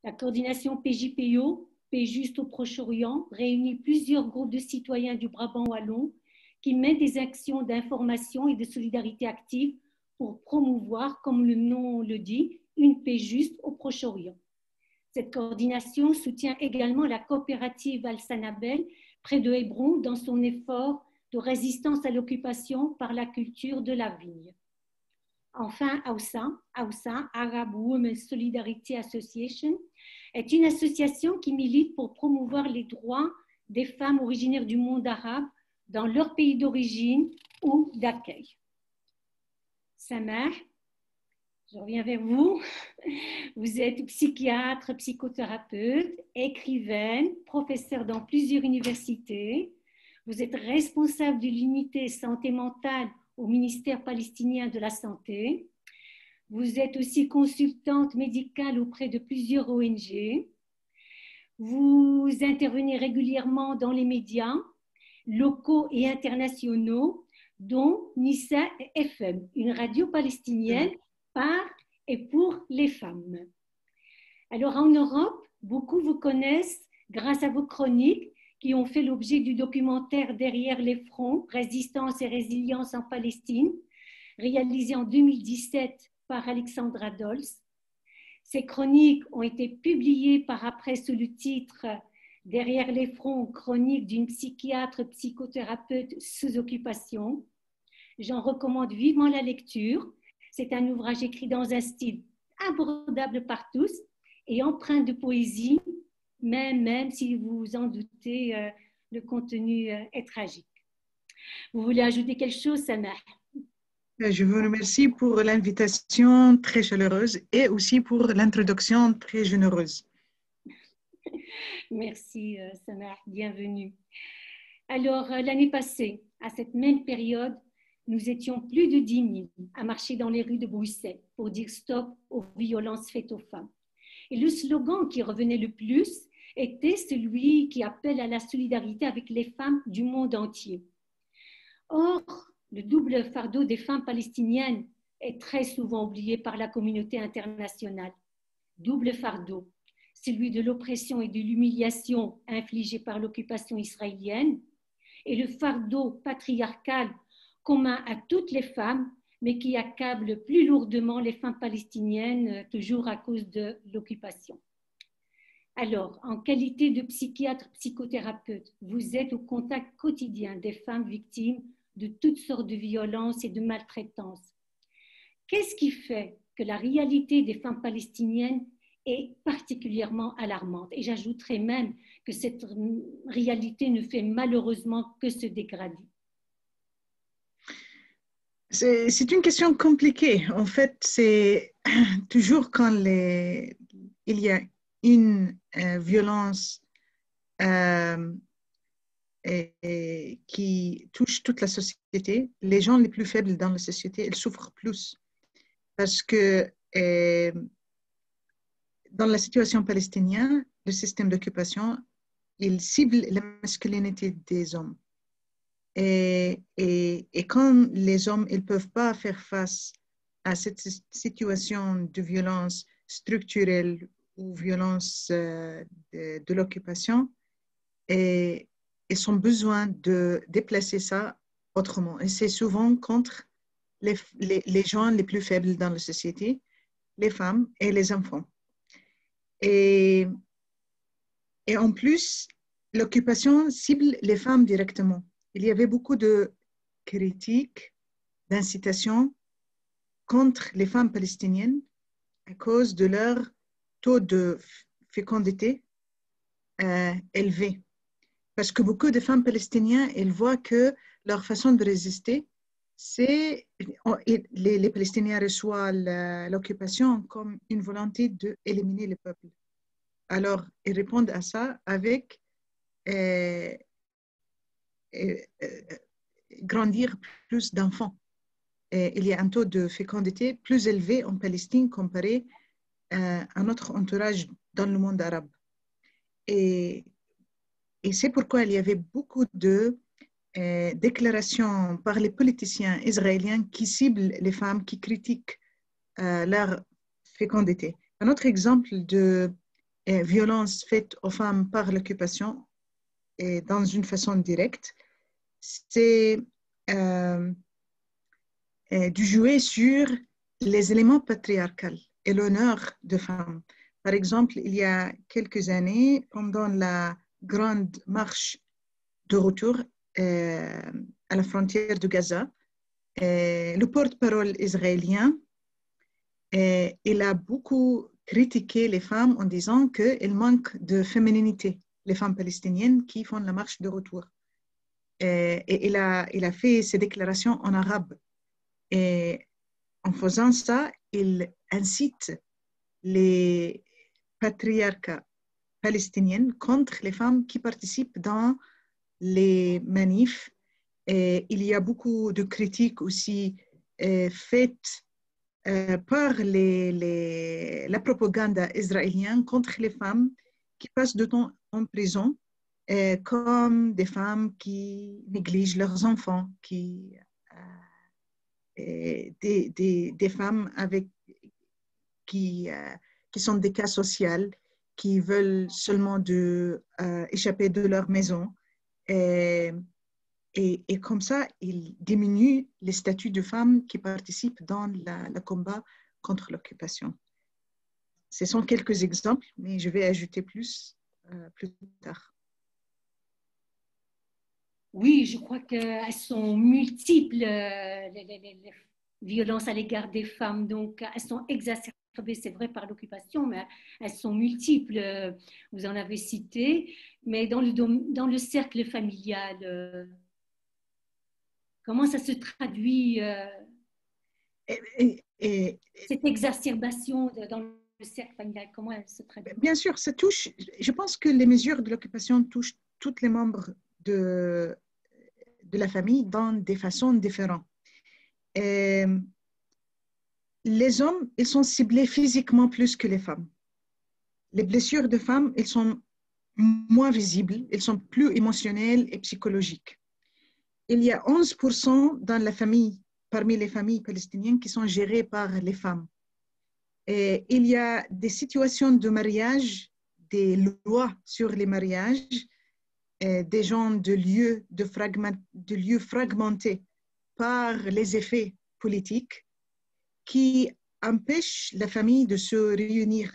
La coordination PJPO, Paix Juste au Proche-Orient, réunit plusieurs groupes de citoyens du Brabant wallon qui mènent des actions d'information et de solidarité active pour promouvoir, comme le nom le dit, une paix juste au Proche-Orient. Cette coordination soutient également la coopérative Al-Sanabel près de Hébron dans son effort de résistance à l'occupation par la culture de la vigne. Enfin, AWSA, Arab Women's Solidarity Association, est une association qui milite pour promouvoir les droits des femmes originaires du monde arabe dans leur pays d'origine ou d'accueil. Samah, je reviens vers vous. Vous êtes psychiatre, psychothérapeute, écrivaine, professeure dans plusieurs universités. Vous êtes responsable de l'unité santé mentale au ministère palestinien de la Santé. Vous êtes aussi consultante médicale auprès de plusieurs ONG. Vous intervenez régulièrement dans les médias locaux et internationaux, dont Nissa FM, une radio palestinienne par et pour les femmes. Alors en Europe, beaucoup vous connaissent grâce à vos chroniques qui ont fait l'objet du documentaire Derrière les fronts, Résistance et résilience en Palestine, réalisé en 2017 par Alexandra Dols. Ces chroniques ont été publiées par après sous le titre Derrière les fronts, chronique d'une psychiatre psychothérapeute sous occupation. J'en recommande vivement la lecture. C'est un ouvrage écrit dans un style abordable par tous et empreint de poésie, même si vous vous en doutez, le contenu est tragique. Vous voulez ajouter quelque chose, Samah? Je vous remercie pour l'invitation très chaleureuse et aussi pour l'introduction très généreuse. Merci, Samah, bienvenue. Alors, l'année passée, à cette même période, nous étions plus de 10 000 à marcher dans les rues de Bruxelles pour dire stop aux violences faites aux femmes. Et le slogan qui revenait le plus était celui qui appelle à la solidarité avec les femmes du monde entier. Or, le double fardeau des femmes palestiniennes est très souvent oublié par la communauté internationale. Double fardeau, celui de l'oppression et de l'humiliation infligée par l'occupation israélienne, et le fardeau patriarcal commun à toutes les femmes, mais qui accable plus lourdement les femmes palestiniennes, toujours à cause de l'occupation. Alors, en qualité de psychiatre, psychothérapeute, vous êtes au contact quotidien des femmes victimes de toutes sortes de violences et de maltraitances. Qu'est-ce qui fait que la réalité des femmes palestiniennes est particulièrement alarmante? Et j'ajouterais même que cette réalité ne fait malheureusement que se dégrader. C'est une question compliquée. En fait, c'est toujours quand il y a une violence qui touche toute la société, les gens les plus faibles dans la société, ils souffrent plus. Parce que dans la situation palestinienne, le système d'occupation, il cible la masculinité des hommes. Et quand les hommes ne peuvent pas faire face à cette situation de violence structurelle ou violence de l'occupation, ils ont besoin de déplacer ça autrement. Et c'est souvent contre les gens les plus faibles dans la société, les femmes et les enfants. Et en plus, l'occupation cible les femmes directement. Il y avait beaucoup de critiques, d'incitations contre les femmes palestiniennes à cause de leur taux de fécondité élevé. Parce que beaucoup de femmes palestiniennes, elles voient que leur façon de résister, c'est les Palestiniens reçoivent l'occupation comme une volonté d'éliminer le peuple. Alors, ils répondent à ça avec grandir plus d'enfants. Il y a un taux de fécondité plus élevé en Palestine comparé à notre entourage dans le monde arabe. Et c'est pourquoi il y avait beaucoup de déclarations par les politiciens israéliens qui ciblent les femmes, qui critiquent leur fécondité. Un autre exemple de violences faites aux femmes par l'occupation et dans une façon directe, c'est de jouer sur les éléments patriarcaux et l'honneur de femmes. Par exemple, il y a quelques années, pendant la grande marche de retour à la frontière de Gaza, le porte-parole israélien, il a beaucoup critiqué les femmes en disant qu'elles manquent de fémininité, les femmes palestiniennes qui font la marche de retour. Et il a fait ses déclarations en arabe. Et en faisant ça, il incite les patriarcats palestiniennes contre les femmes qui participent dans les manifs. Et il y a beaucoup de critiques aussi faites par la propagande israélienne contre les femmes qui passent du temps en prison, comme des femmes qui négligent leurs enfants, des femmes qui sont des cas sociaux, qui veulent seulement échapper de leur maison. Et comme ça, il diminue les statuts de femmes qui participent dans le combat contre l'occupation. Ce sont quelques exemples, mais je vais ajouter plus tard. Oui, je crois qu'elles sont multiples, les violences à l'égard des femmes. Donc, elles sont exacerbées, c'est vrai, par l'occupation, mais elles sont multiples. Vous en avez cité. Mais dans le cercle familial, comment ça se traduit, cette exacerbation dans le cercle familial, comment elle se traduit? Bien sûr, ça touche. Je pense que les mesures de l'occupation touchent tous les membres de la famille dans des façons différentes. Et les hommes, ils sont ciblés physiquement plus que les femmes. Les blessures de femmes, elles sont moins visibles, elles sont plus émotionnelles et psychologiques. Il y a 11% parmi les familles palestiniennes qui sont gérées par les femmes. Et il y a des situations de mariage, des lois sur les mariages, des gens de lieux fragmentés par les effets politiques qui empêchent la famille de se réunir.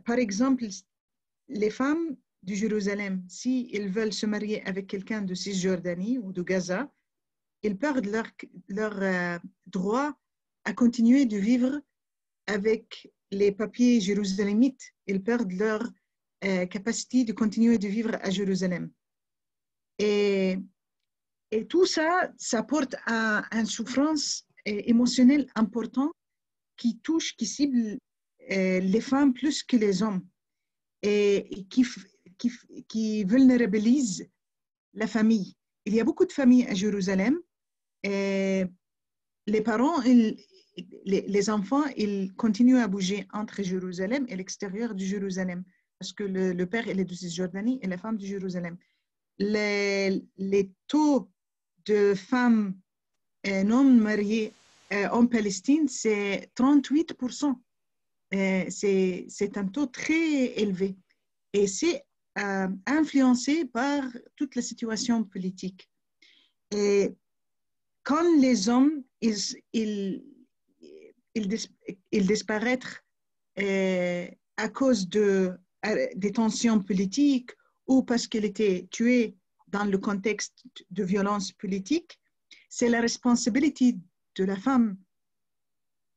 Par exemple, les femmes de Jérusalem, s'ils veulent se marier avec quelqu'un de Cisjordanie ou de Gaza, ils perdent leur droit à continuer de vivre avec les papiers jérusalemites. Ils perdent leur capacité de continuer de vivre à Jérusalem. Et tout ça, ça porte à une souffrance émotionnelle importante qui cible les femmes plus que les hommes et qui vulnérabilise la famille. Il y a beaucoup de familles à Jérusalem et les parents, les enfants, ils continuent à bouger entre Jérusalem et l'extérieur de Jérusalem parce que le père, il est de Cisjordanie et la femme de Jérusalem. Les taux de femmes non mariées en Palestine, c'est 38%. C'est un taux très élevé et c'est influencé par toute la situation politique. Et quand les hommes ils disparaissent à cause des tensions politiques ou parce qu'ils étaient tués dans le contexte de violence politique, c'est la responsabilité de la femme,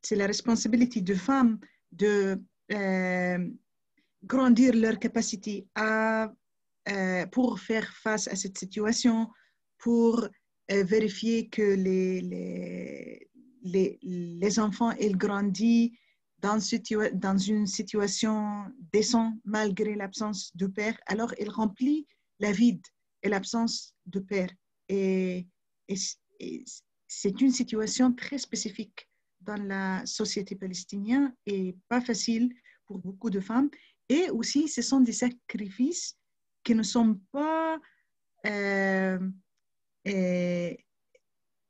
c'est la responsabilité de femmes de grandir leur capacité pour faire face à cette situation, pour vérifier que les enfants ils grandissent dans une situation décente malgré l'absence de père. Alors, il remplit la vide et l'absence de père. Et c'est une situation très spécifique dans la société palestinienne et pas facile pour beaucoup de femmes. Et aussi, ce sont des sacrifices qui ne sont pas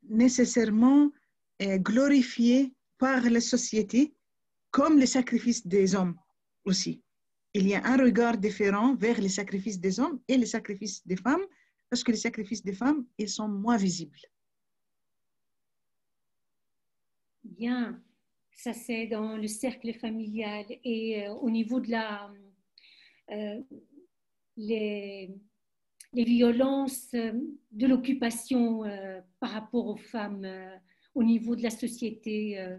nécessairement glorifiés par la société comme les sacrifices des hommes aussi. il y a un regard différent vers les sacrifices des hommes et les sacrifices des femmes, parce que les sacrifices des femmes, ils sont moins visibles. Bien, ça c'est dans le cercle familial et au niveau de euh, les, les violences de l'occupation par rapport aux femmes au niveau de la société.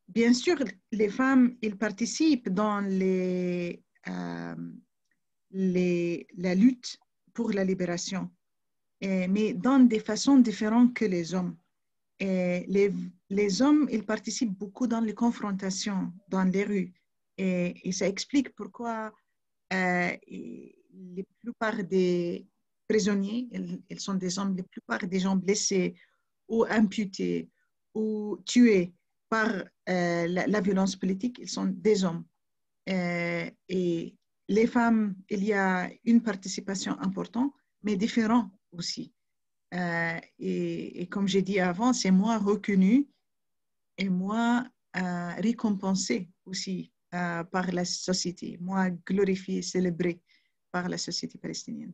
Bien sûr, les femmes, ils participent dans la lutte pour la libération, mais dans des façons différentes que les hommes. Et les hommes, ils participent beaucoup dans les confrontations dans les rues. Et ça explique pourquoi la plupart des prisonniers, ils sont des hommes, la plupart des gens blessés ou amputés ou tués par la violence politique, ils sont des hommes. Et les femmes, il y a une participation importante, mais différente aussi. Et comme j'ai dit avant, c'est moins reconnu et moins récompensé aussi par la société, moins glorifié, célébré par la société palestinienne.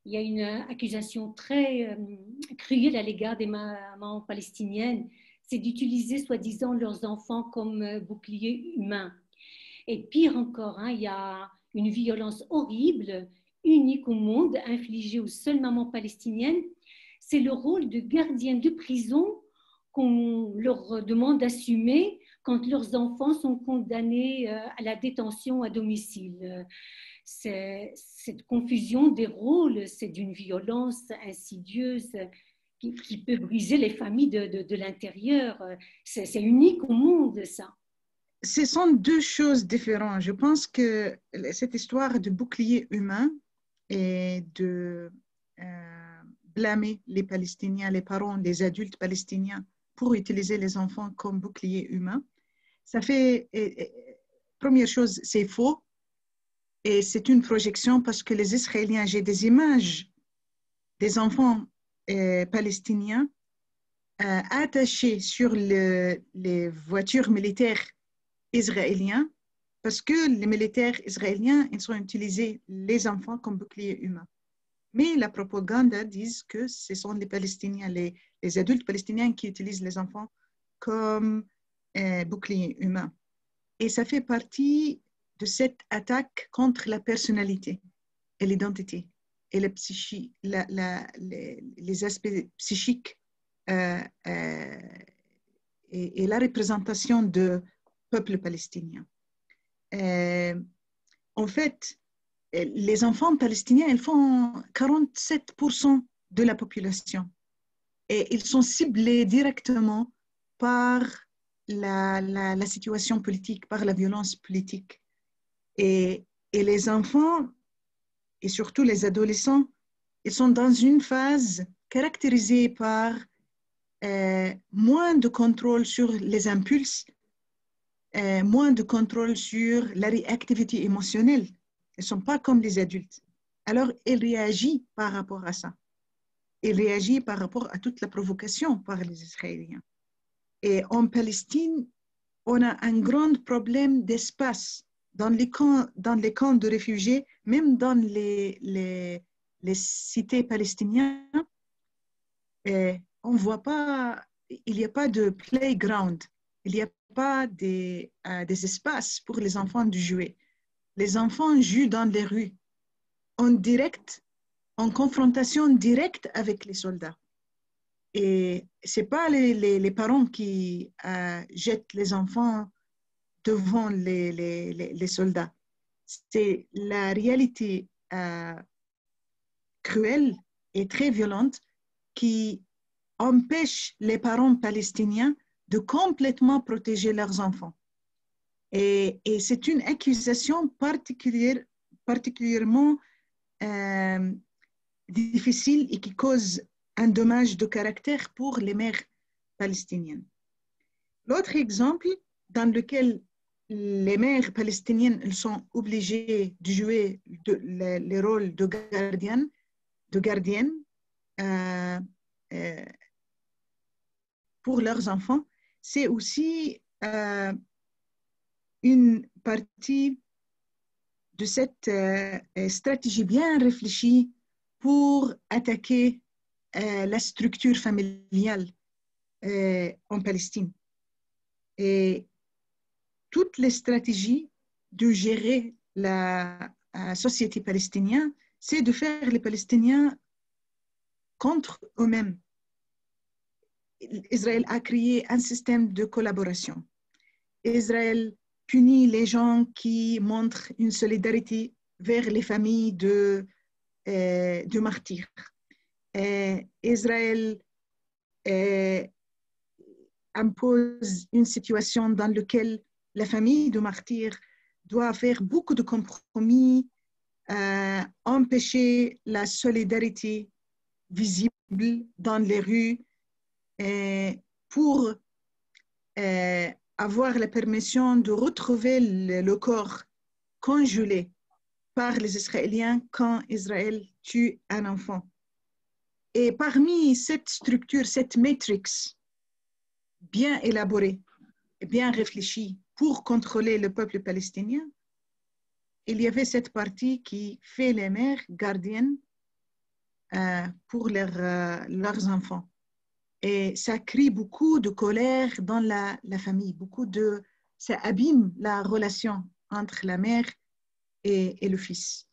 Il y a une accusation très cruelle à l'égard des mamans palestiniennes, c'est d'utiliser soi-disant leurs enfants comme boucliers humains. Et pire encore, hein, il y a une violence horrible, unique au monde, infligée aux seules mamans palestiniennes. C'est le rôle de gardiennes de prison qu'on leur demande d'assumer quand leurs enfants sont condamnés à la détention à domicile. Cette confusion des rôles, c'est d'une violence insidieuse qui peut briser les familles de l'intérieur. C'est unique au monde, ça. Ce sont deux choses différentes. Je pense que cette histoire de bouclier humain et de blâmer les Palestiniens, les parents, les adultes palestiniens pour utiliser les enfants comme bouclier humain, ça fait, première chose, c'est faux. Et c'est une projection parce que les Israéliens, j'ai des images des enfants palestiniens attachés sur les voitures militaires israéliens parce que les militaires israéliens, ils ont utilisé les enfants comme boucliers humains. Mais la propagande dit que ce sont les Palestiniens, les adultes palestiniens qui utilisent les enfants comme boucliers humains. Et ça fait partie de cette attaque contre la personnalité et l'identité et la psyché, les aspects psychiques et la représentation du peuple palestinien. En fait, les enfants palestiniens, ils font 47% de la population et ils sont ciblés directement par la situation politique, par la violence politique. Et les enfants, et surtout les adolescents, ils sont dans une phase caractérisée par moins de contrôle sur les impulses, moins de contrôle sur la réactivité émotionnelle. Ils ne sont pas comme les adultes. Alors, ils réagissent par rapport à ça. Ils réagissent par rapport à toute la provocation par les Israéliens. Et en Palestine, on a un grand problème d'espace dans les camps de réfugiés, même dans les cités palestiniennes. On voit pas, il n'y a pas de playground, il n'y a pas des espaces pour les enfants de jouer. Les enfants jouent dans les rues, en direct, en confrontation directe avec les soldats. Et ce n'est pas les parents qui jettent les enfants devant les soldats. C'est la réalité cruelle et très violente qui empêche les parents palestiniens de complètement protéger leurs enfants. Et c'est une accusation particulièrement difficile et qui cause un dommage de caractère pour les mères palestiniennes. L'autre exemple dans lequel les mères palestiniennes sont obligées de jouer les rôles de gardiennes pour leurs enfants, c'est aussi une partie de cette stratégie bien réfléchie pour attaquer la structure familiale en Palestine. Et toutes les stratégies de gérer la société palestinienne, c'est de faire les Palestiniens contre eux-mêmes. Israël a créé un système de collaboration. Israël punit les gens qui montrent une solidarité vers les familles de martyrs. Israël impose une situation dans laquelle la famille de martyrs doit faire beaucoup de compromis, empêcher la solidarité visible dans les rues pour avoir la permission de retrouver le corps congelé par les Israéliens quand Israël tue un enfant. Et parmi cette structure, cette matrix bien élaborée et bien réfléchie pour contrôler le peuple palestinien, il y avait cette partie qui fait les mères gardiennes pour leurs enfants. Et ça crée beaucoup de colère dans la famille, ça abîme la relation entre la mère et le fils.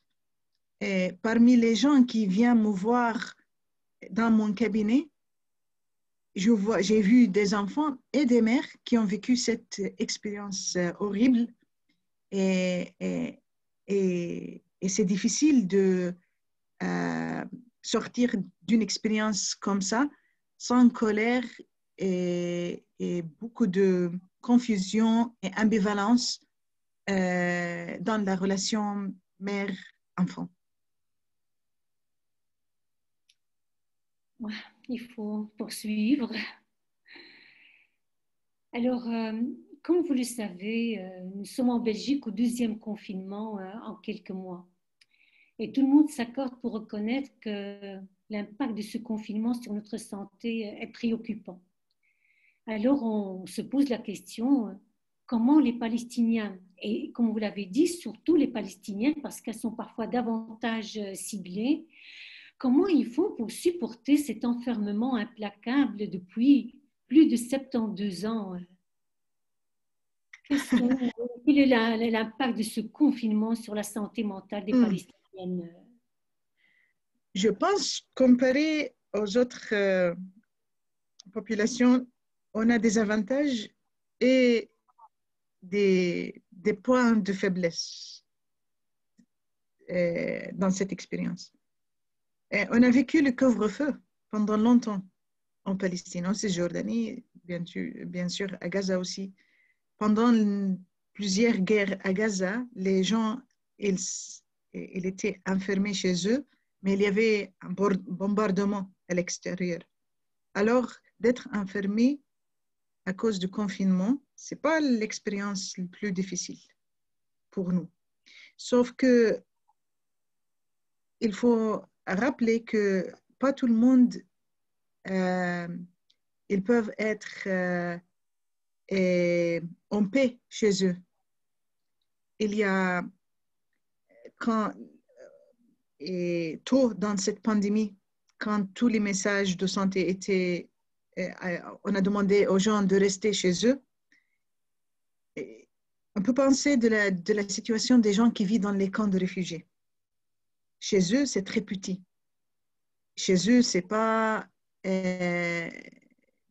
Et parmi les gens qui viennent me voir dans mon cabinet, j'ai vu des enfants et des mères qui ont vécu cette expérience horrible et c'est difficile de sortir d'une expérience comme ça sans colère et beaucoup de confusion et ambivalence dans la relation mère-enfant. Il faut poursuivre. Alors, comme vous le savez, nous sommes en Belgique au 2e confinement en quelques mois. Et tout le monde s'accorde pour reconnaître que l'impact de ce confinement sur notre santé est préoccupant. Alors, on se pose la question, comment les Palestiniens, et comme vous l'avez dit, surtout les Palestiniens, parce qu'elles sont parfois davantage ciblées, comment ils font pour supporter cet enfermement implacable depuis plus de 72 ans? Quel est l'impact de ce confinement sur la santé mentale des Palestiniennes? Je pense, comparé aux autres populations, on a des avantages et des points de faiblesse dans cette expérience. Et on a vécu le couvre-feu pendant longtemps en Palestine, en Cisjordanie, bien sûr à Gaza aussi. Pendant plusieurs guerres à Gaza, les gens ils étaient enfermés chez eux, mais il y avait un bombardement à l'extérieur. Alors, d'être enfermé à cause du confinement, ce n'est pas l'expérience la plus difficile pour nous. Sauf que il faut rappeler que pas tout le monde, ils peuvent être en paix chez eux. Il y a, tôt dans cette pandémie, quand tous les messages de santé étaient, on a demandé aux gens de rester chez eux. On peut penser de la situation des gens qui vivent dans les camps de réfugiés. Chez eux, c'est très petit. Chez eux, ce n'est pas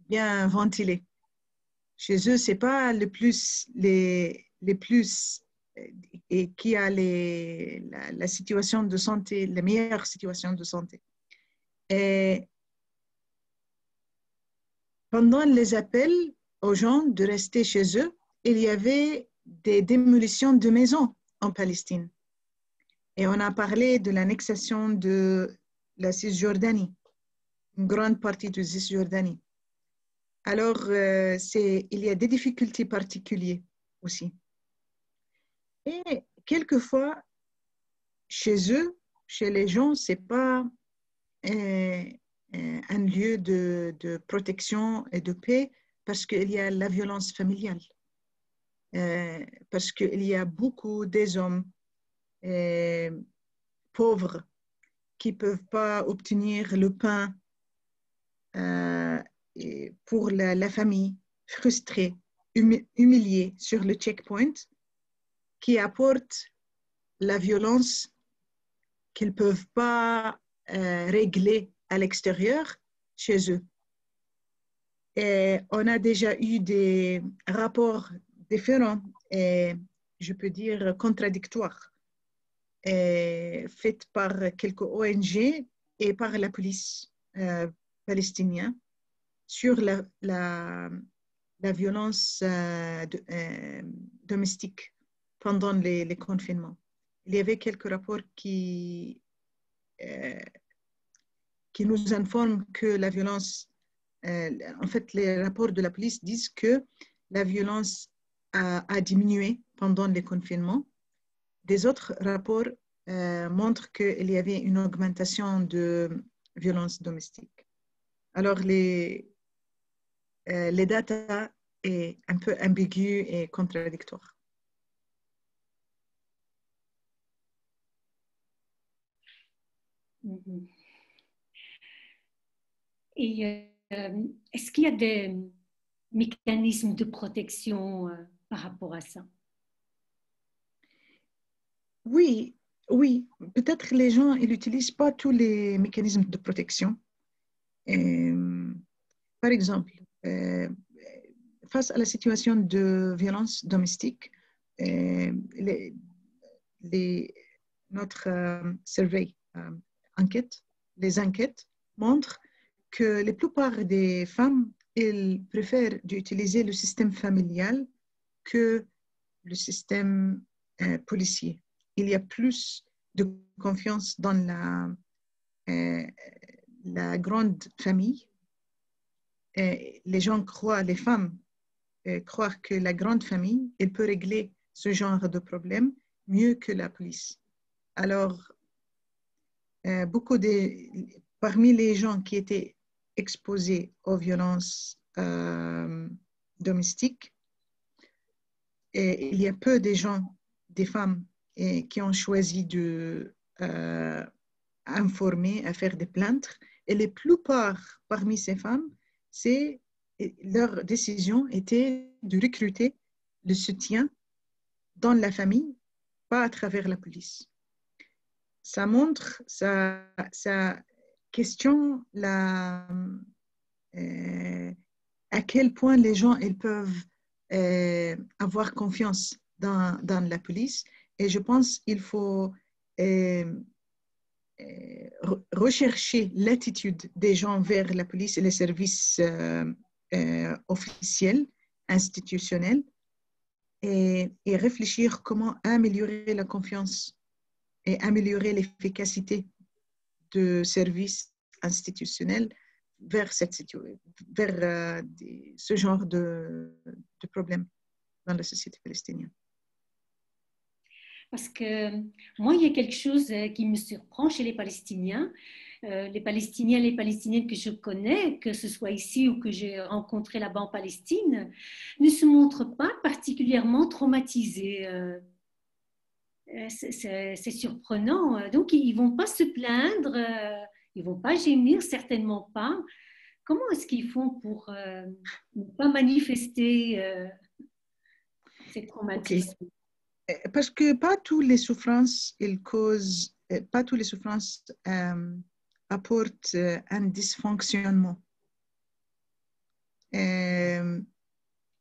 bien ventilé. Chez eux, ce n'est pas les plus et qui a la situation de santé, la meilleure situation de santé. Et pendant les appels aux gens de rester chez eux, il y avait des démolitions de maisons en Palestine. Et on a parlé de l'annexation de la Cisjordanie, une grande partie de Cisjordanie. Alors, il y a des difficultés particulières aussi. Et quelquefois, chez eux, chez les gens, ce n'est pas un lieu de protection et de paix parce qu'il y a la violence familiale. parce qu'il y a beaucoup des hommes pauvres qui ne peuvent pas obtenir le pain et pour la famille, frustrée, humiliée sur le checkpoint, qui apporte la violence qu'ils ne peuvent pas régler à l'extérieur chez eux. Et on a déjà eu des rapports différents et je peux dire contradictoires faits par quelques ONG et par la police palestinienne sur la violence domestique pendant les confinements. Il y avait quelques rapports qui nous informent que la violence, en fait, les rapports de la police disent que la violence a diminué pendant les confinements. Des autres rapports montrent qu'il y avait une augmentation de violence domestique. Alors, les data est un peu ambigu et contradictoire. Mm-hmm. Et est-ce qu'il y a des mécanismes de protection par rapport à ça? Oui, oui. Peut-être les gens n'utilisent pas tous les mécanismes de protection. Par exemple, face à la situation de violence domestique, notre survey, les enquêtes montrent que la plupart des femmes, elles préfèrent d'utiliser le système familial que le système policier. Il y a plus de confiance dans la grande famille. Les gens croient, les femmes croient que la grande famille, elle peut régler ce genre de problème mieux que la police. Alors, parmi les gens qui étaient exposés aux violences domestiques, il y a peu de gens, des femmes, qui ont choisi de informer, à faire des plaintes. Et la plupart parmi ces femmes, leur décision était de recruter le soutien dans la famille, pas à travers la police. Ça montre, ça questionne à quel point les gens ils peuvent avoir confiance dans la police. Et je pense qu'il faut rechercher l'attitude des gens vers la police et les services officiels, institutionnels, et réfléchir comment améliorer la confiance et améliorer l'efficacité de services institutionnels vers ce genre de problème dans la société palestinienne. Parce que moi, il y a quelque chose qui me surprend chez les Palestiniens. Les Palestiniens, les Palestiniennes que je connais, que ce soit ici ou que j'ai rencontré là-bas en Palestine, ne se montrent pas particulièrement traumatisés. C'est surprenant. Donc, ils ne vont pas se plaindre, ils ne vont pas gémir, certainement pas. Comment est-ce qu'ils font pour ne pas manifester ces traumatismes? Okay. Parce que pas toutes les souffrances, pas toutes les souffrances apportent un dysfonctionnement. Et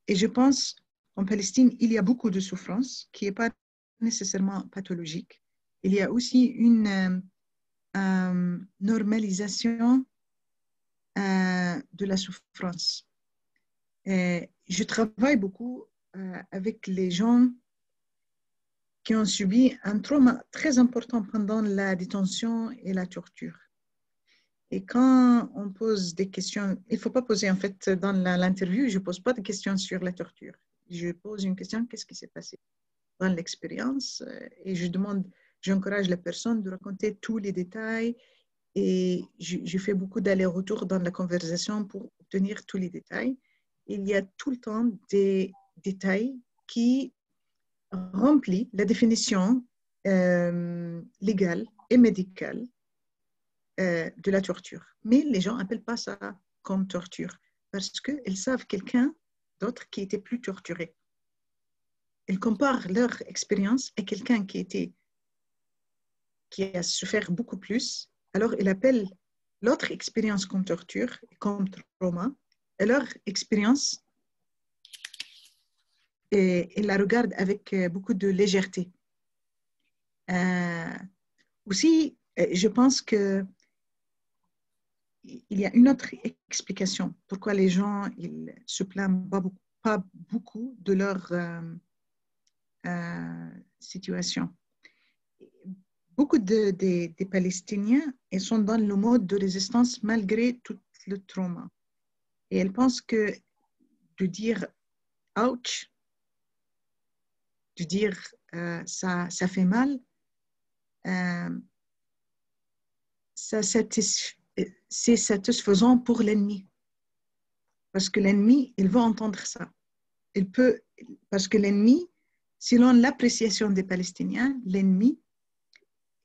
je pense en Palestine, il y a beaucoup de souffrances qui n'est pas nécessairement pathologique. Il y a aussi une normalisation de la souffrance. Je travaille beaucoup avec les gens qui ont subi un trauma très important pendant la détention et la torture. Et quand on pose des questions, il ne faut pas poser, en fait, dans l'interview, je ne pose pas de questions sur la torture. Je pose une question, qu'est-ce qui s'est passé dans l'expérience? Et j'encourage la personne de raconter tous les détails. Et je fais beaucoup d'allers-retours dans la conversation pour obtenir tous les détails. Il y a tout le temps des détails qui remplit la définition légale et médicale de la torture. Mais les gens n'appellent pas ça comme torture parce qu'ils savent quelqu'un d'autre qui était plus torturé. Ils comparent leur expérience à quelqu'un qui a souffert beaucoup plus. Alors, ils appellent l'autre expérience comme torture, comme trauma, et leur expérience, et ils la regardent avec beaucoup de légèreté. Aussi, je pense que il y a une autre explication pourquoi les gens ils se plaignent pas beaucoup de leur situation. Beaucoup des Palestiniens ils sont dans le mode de résistance malgré tout le trauma. Et elles pensent que de dire « ouch », de dire ça fait mal, c'est satisfaisant pour l'ennemi. Parce que l'ennemi, il va entendre ça. Parce que l'ennemi, selon l'appréciation des Palestiniens, l'ennemi,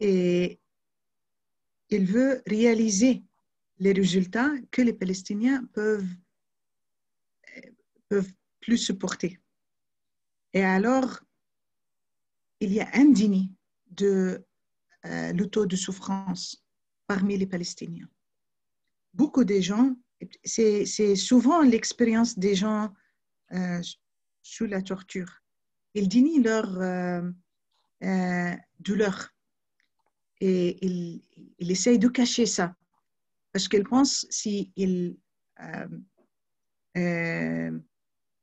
il veut réaliser les résultats que les Palestiniens peuvent plus supporter. Et alors, il y a un déni de le taux de souffrance parmi les Palestiniens. Beaucoup de gens, c'est souvent l'expérience des gens sous la torture. Ils dénient leur douleur et ils essayent de cacher ça parce qu'ils pensent s'ils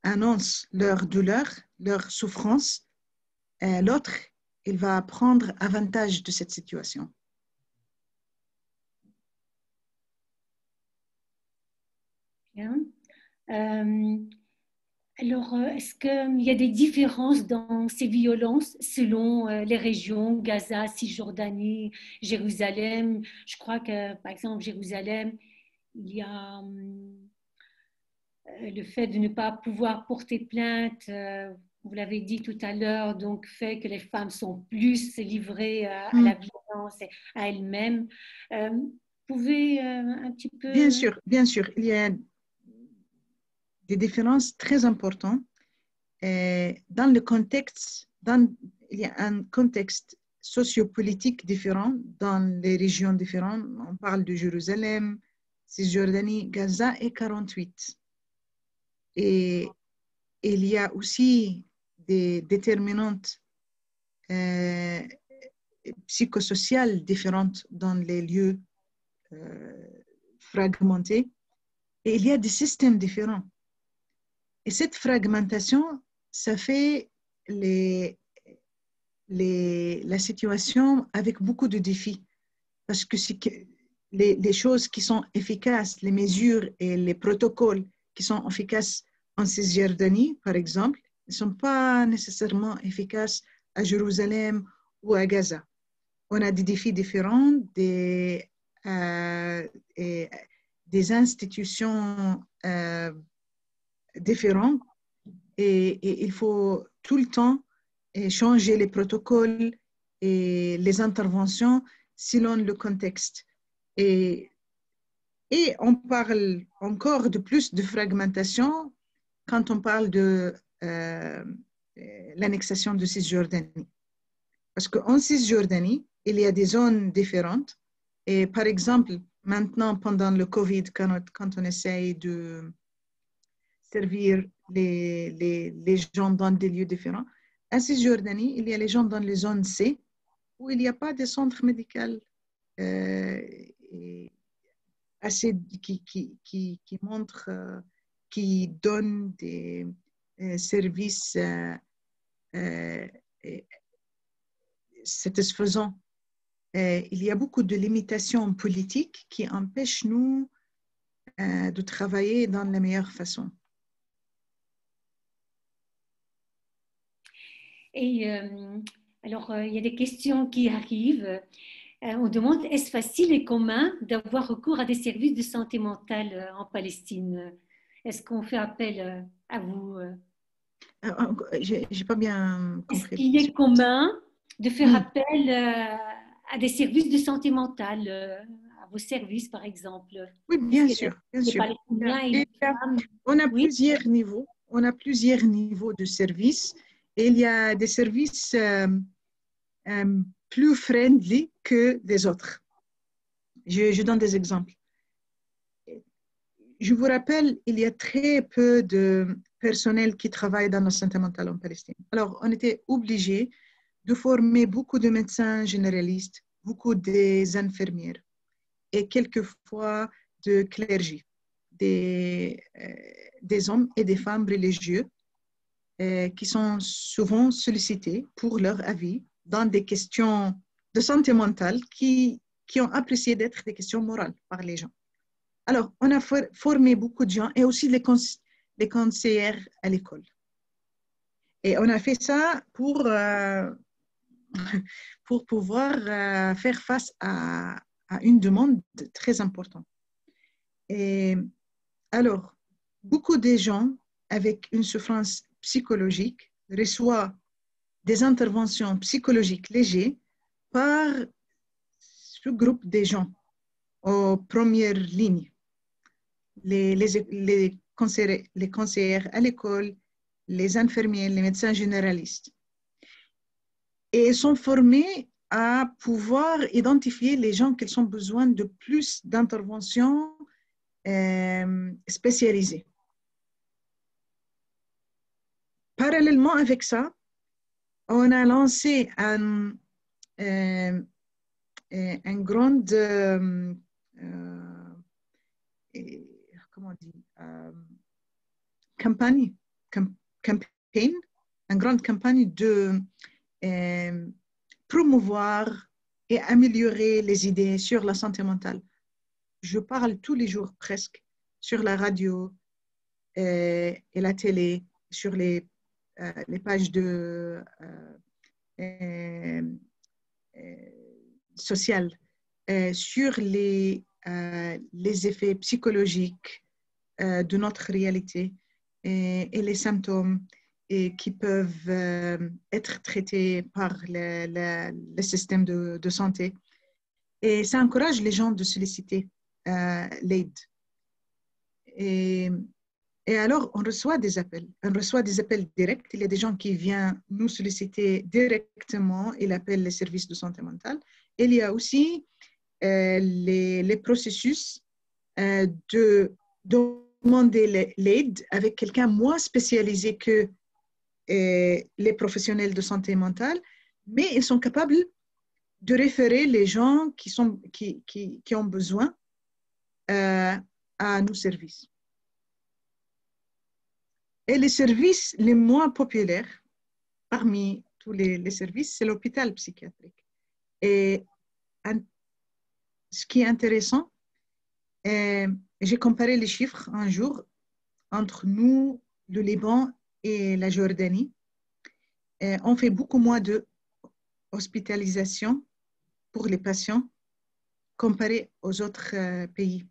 annoncent leur douleur, leur souffrance, l'autre, il va prendre avantage de cette situation. Bien. Alors, est-ce qu'il y a des différences dans ces violences selon les régions, Gaza, Cisjordanie, Jérusalem? Je crois que, par exemple, Jérusalem, il y a le fait de ne pas pouvoir porter plainte, vous l'avez dit tout à l'heure, donc fait que les femmes sont plus livrées à la violence et à elles-mêmes. Vous pouvez un petit peu... Bien sûr, il y a des différences très importantes. Dans le contexte, il y a un contexte sociopolitique différent dans les régions différentes. On parle de Jérusalem, Cisjordanie, Gaza et 48. Et il y a aussi des déterminantes psychosociales différentes dans les lieux fragmentés. Et il y a des systèmes différents. Et cette fragmentation, ça fait la situation avec beaucoup de défis. Parce que les choses qui sont efficaces, les mesures et les protocoles qui sont efficaces en Cisjordanie, par exemple, ne sont pas nécessairement efficaces à Jérusalem ou à Gaza. On a des défis différents, des institutions différentes et il faut tout le temps changer les protocoles et les interventions selon le contexte. Et on parle encore de plus de fragmentation quand on parle de l'annexation de Cisjordanie. Parce qu'en Cisjordanie, il y a des zones différentes. Et par exemple, maintenant, pendant le Covid, quand on essaye de servir les gens dans des lieux différents, à Cisjordanie, il y a les gens dans les zones C, où il n'y a pas de centre médical assez qui montre, qui donne des services satisfaisants. Il y a beaucoup de limitations politiques qui empêchent nous de travailler dans la meilleure façon. Et alors, il y a des questions qui arrivent. On demande, est-ce facile et commun d'avoir recours à des services de santé mentale en Palestine? Est-ce qu'on fait appel à vous? J'ai pas bien Est-ce compris la qu'il est question. commun de faire Oui, appel à des services de santé mentale, à vos services par exemple? oui, Est-ce bien que sûr, bien les sûr. Palestiniens et Et, les femmes, on a oui, plusieurs niveaux. On a plusieurs niveaux de services. Et il y a des services plus friendly que des autres. Je donne des exemples. Je vous rappelle, il y a très peu de personnel qui travaille dans la santé mentale en Palestine. Alors, on était obligé de former beaucoup de médecins généralistes, beaucoup des infirmières et quelquefois de clergés, des hommes et des femmes religieux qui sont souvent sollicités pour leur avis dans des questions de santé mentale qui ont apprécié d'être des questions morales par les gens. Alors, on a formé beaucoup de gens et aussi les conseillères à l'école. Et on a fait ça pour pouvoir faire face à une demande très importante. Et alors, beaucoup de gens avec une souffrance psychologique reçoivent des interventions psychologiques légères par ce groupe de gens aux premières lignes. Les conseillères à l'école, les infirmiers, les médecins généralistes. Et ils sont formés à pouvoir identifier les gens qui ont besoin de plus d'interventions spécialisées. Parallèlement avec ça, on a lancé une grande comment on dit, campagne, campaign, une grande campagne de promouvoir et améliorer les idées sur la santé mentale. Je parle tous les jours presque sur la radio et la télé, sur les pages de sociales, sur les effets psychologiques de notre réalité et les symptômes qui peuvent être traités par le système de santé. Et ça encourage les gens de solliciter l'aide. Et, et alors, on reçoit des appels. On reçoit des appels directs. Il y a des gens qui viennent nous solliciter directement. Ils appellent les services de santé mentale. Et il y a aussi les processus de demander l'aide avec quelqu'un moins spécialisé que les professionnels de santé mentale, mais ils sont capables de référer les gens qui ont besoin à nos services. Et les services les moins populaires parmi tous les services, c'est l'hôpital psychiatrique. Et ce qui est intéressant, j'ai comparé les chiffres un jour entre nous, le Liban et la Jordanie. On fait beaucoup moins d'hospitalisation pour les patients comparé aux autres pays.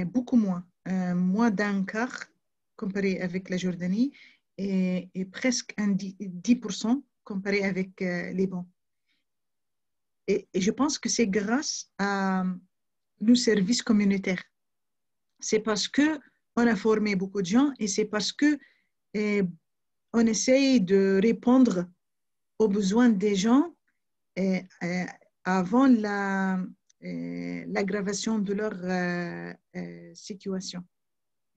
Beaucoup moins, moins d'un quart comparé avec la Jordanie et presque 10% comparé avec Liban. Et je pense que c'est grâce à nos services communautaires. C'est parce qu'on a formé beaucoup de gens et c'est parce qu'on essaye de répondre aux besoins des gens avant l'aggravation de leur situation.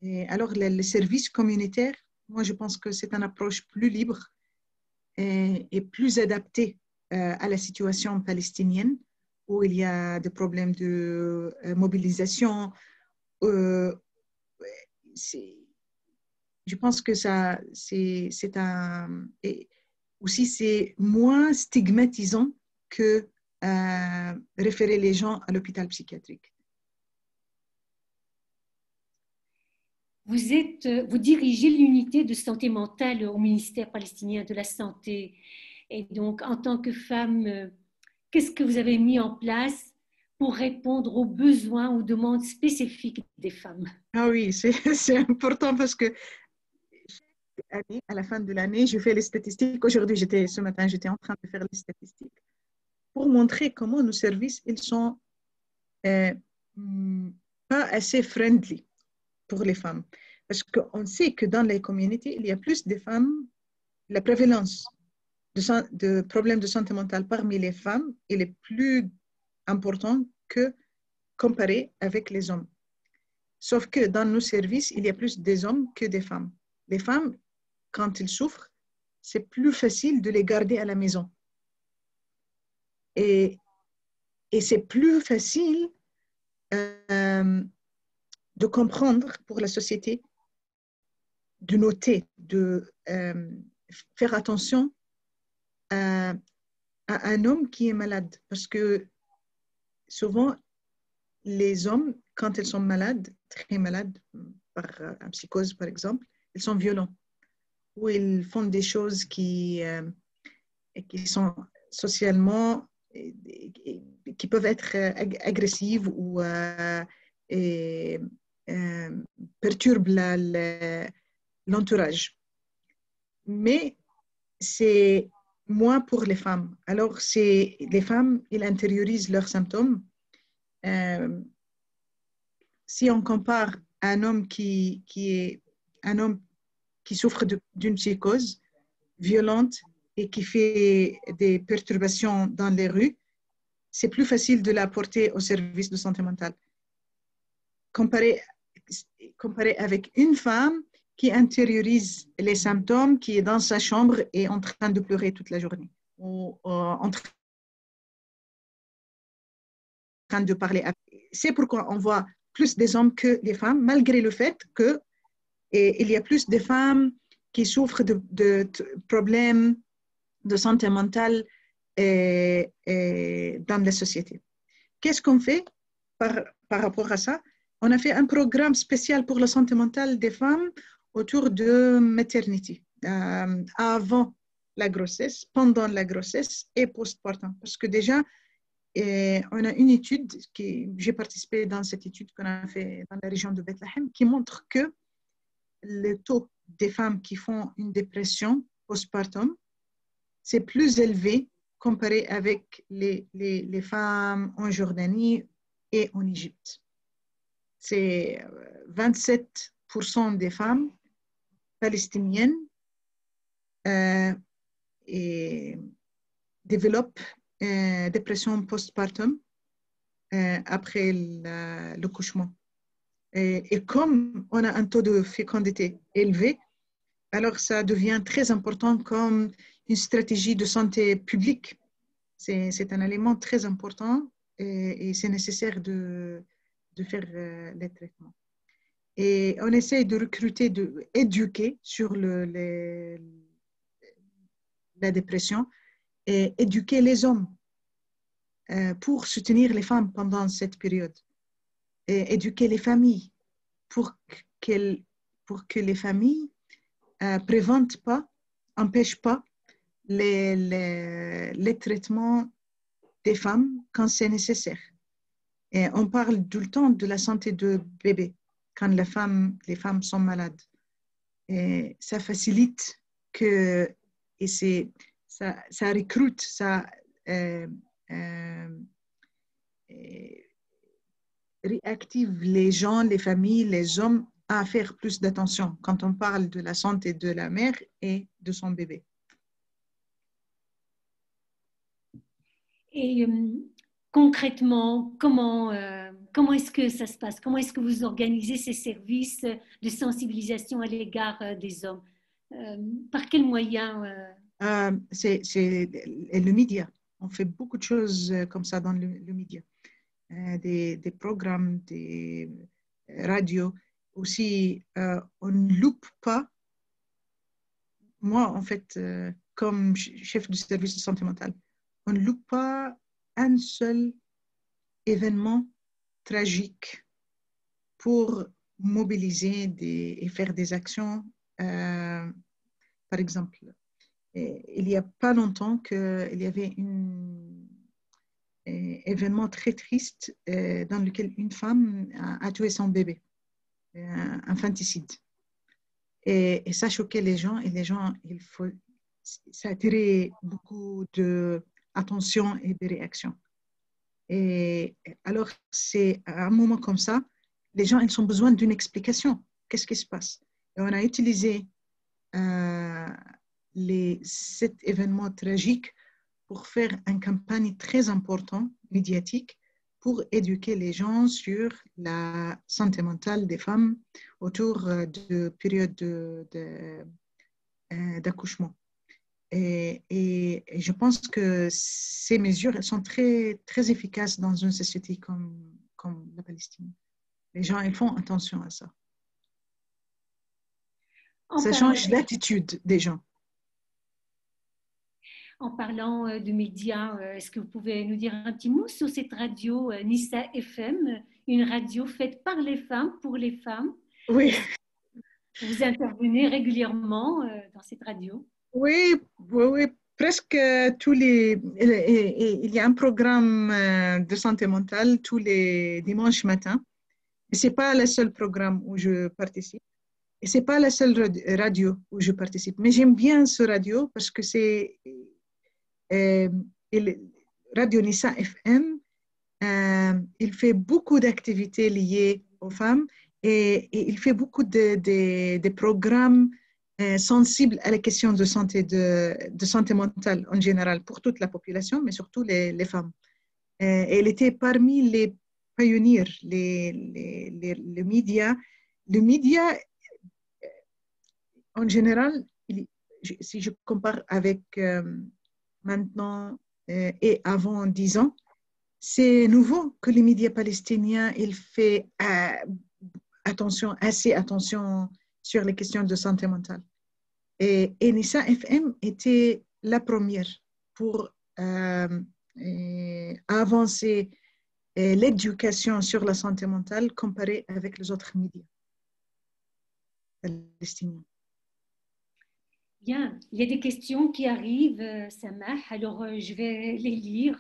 Et alors, les services communautaires, moi, je pense que c'est une approche plus libre et plus adaptée à la situation palestinienne, où il y a des problèmes de mobilisation. Je pense que ça, c'est un... Et aussi, c'est moins stigmatisant que référer les gens à l'hôpital psychiatrique. vous dirigez l'unité de santé mentale au ministère palestinien de la Santé. Et donc, en tant que femme, qu'est-ce que vous avez mis en place pour répondre aux besoins, aux demandes spécifiques des femmes? Ah oui, c'est important parce que année, à la fin de l'année, je fais les statistiques. Aujourd'hui, ce matin, j'étais en train de faire les statistiques pour montrer comment nos services, ils sont euh, pas assez friendly pour les femmes. Parce qu'on sait que dans les communautés, il y a plus de femmes, la prévalence de problèmes de santé mentale parmi les femmes, il est plus important que comparé avec les hommes. Sauf que dans nos services, il y a plus des hommes que des femmes. Les femmes, quand ils souffrent, c'est plus facile de les garder à la maison. Et c'est plus facile de comprendre pour la société, de noter, de faire attention à un homme qui est malade. Parce que souvent, les hommes, quand ils sont malades, très malades, par une psychose par exemple, ils sont violents. Ou ils font des choses qui sont socialement, qui peuvent être agressives ou perturbent l'entourage. Mais c'est moins pour les femmes. Alors, les femmes, elles intériorisent leurs symptômes. Si on compare un homme qui souffre d'une psychose violente et qui fait des perturbations dans les rues, c'est plus facile de la porter au service de santé mentale. Comparé avec une femme qui intériorise les symptômes, qui est dans sa chambre et en train de pleurer toute la journée, ou en train de parler. C'est pourquoi on voit plus des hommes que des femmes, malgré le fait qu'il y a plus de femmes qui souffrent de problèmes de santé mentale dans la société. Qu'est-ce qu'on fait par rapport à ça? On a fait un programme spécial pour la santé mentale des femmes autour de maternité, avant la grossesse, pendant la grossesse et postpartum. Parce que déjà, on a une étude, j'ai participé dans cette étude qu'on a fait dans la région de Bethléem, qui montre que le taux des femmes qui font une dépression postpartum, c'est plus élevé comparé avec les femmes en Jordanie et en Égypte. C'est 27% des femmes palestiniennes développent dépression postpartum après le couchement. Et comme on a un taux de fécondité élevé, alors ça devient très important comme une stratégie de santé publique. C'est un élément très important et c'est nécessaire de faire les traitements. Et on essaie de recruter, d'éduquer sur la dépression et éduquer les hommes pour soutenir les femmes pendant cette période. Et éduquer les familles pour que les familles préventent pas, empêchent pas les traitements des femmes quand c'est nécessaire. Et on parle tout le temps de la santé de bébé quand les femmes sont malades. Et ça facilite et ça recrute, ça réactive les gens, les familles, les hommes à faire plus d'attention quand on parle de la santé de la mère et de son bébé. Et concrètement, comment est-ce que ça se passe? Comment est-ce que vous organisez ces services de sensibilisation à l'égard des hommes? Par quels moyens? C'est le média. On fait beaucoup de choses comme ça dans le média. Des programmes, des radios. Aussi, on ne loupe pas. Moi, en fait, comme chef du service de santé mentale, on ne loupe pas un seul événement tragique pour mobiliser et faire des actions. Par exemple, il n'y a pas longtemps qu'il y avait un événement très triste dans lequel une femme a tué son bébé, infanticide. Et ça choquait les gens. Et les gens, ça a attiré beaucoup d'attention et de réactions. Et alors, c'est à un moment comme ça, les gens, ils ont besoin d'une explication. Qu'est-ce qui se passe? Et on a utilisé euh, cet événement tragique pour faire une campagne très importante, médiatique, pour éduquer les gens sur la santé mentale des femmes autour de périodes d'accouchement. Et je pense que ces mesures elles sont très, très efficaces dans une société comme la Palestine. Les gens ils font attention à ça. Ça change l'attitude des gens. En parlant de médias, est-ce que vous pouvez nous dire un petit mot sur cette radio Nissa FM, une radio faite par les femmes, pour les femmes? Oui. Vous intervenez régulièrement dans cette radio? Oui, oui, oui. Presque tous les... Il y a un programme de santé mentale tous les dimanches matins. Ce n'est pas le seul programme où je participe. Et ce n'est pas la seule radio où je participe. Mais j'aime bien ce radio parce que c'est Radio Nissa FM. Il fait beaucoup d'activités liées aux femmes et il fait beaucoup de programmes sensibles à la question de santé mentale en général pour toute la population, mais surtout les femmes. Et il était parmi les pionniers, les médias. Le média, en général, si je compare avec maintenant et avant 10 ans, c'est nouveau que les médias palestiniens ils font assez attention sur les questions de santé mentale. Et Nissa FM était la première pour avancer l'éducation sur la santé mentale comparée avec les autres médias palestiniens. Bien, il y a des questions qui arrivent, Samah, alors je vais les lire.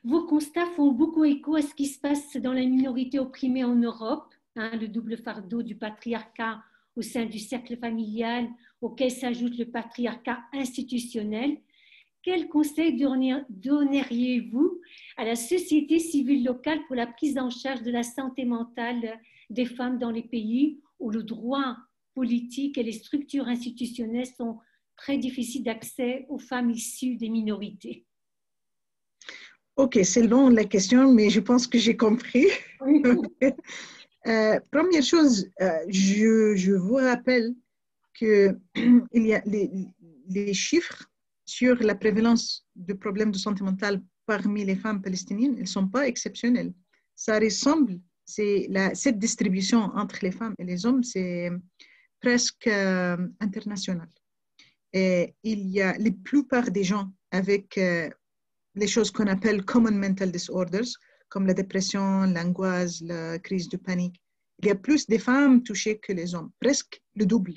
Vos constats font beaucoup écho à ce qui se passe dans les minorités opprimées en Europe, le double fardeau du patriarcat au sein du cercle familial, auquel s'ajoute le patriarcat institutionnel. Quel conseil donneriez-vous à la société civile locale pour la prise en charge de la santé mentale des femmes dans les pays où le droit politique et les structures institutionnelles sont très difficiles d'accès aux femmes issues des minorités? Ok, c'est long la question, mais je pense que j'ai compris. Oui. Première chose, je vous rappelle qu'il y a les chiffres sur la prévalence de problèmes de santé mentale parmi les femmes palestiniennes, ils ne sont pas exceptionnels. Ça ressemble, cette distribution entre les femmes et les hommes, c'est presque international. Et il y a la plupart des gens avec les choses qu'on appelle common mental disorders, comme la dépression, l'angoisse, la crise de panique. Il y a plus de femmes touchées que les hommes, presque le double.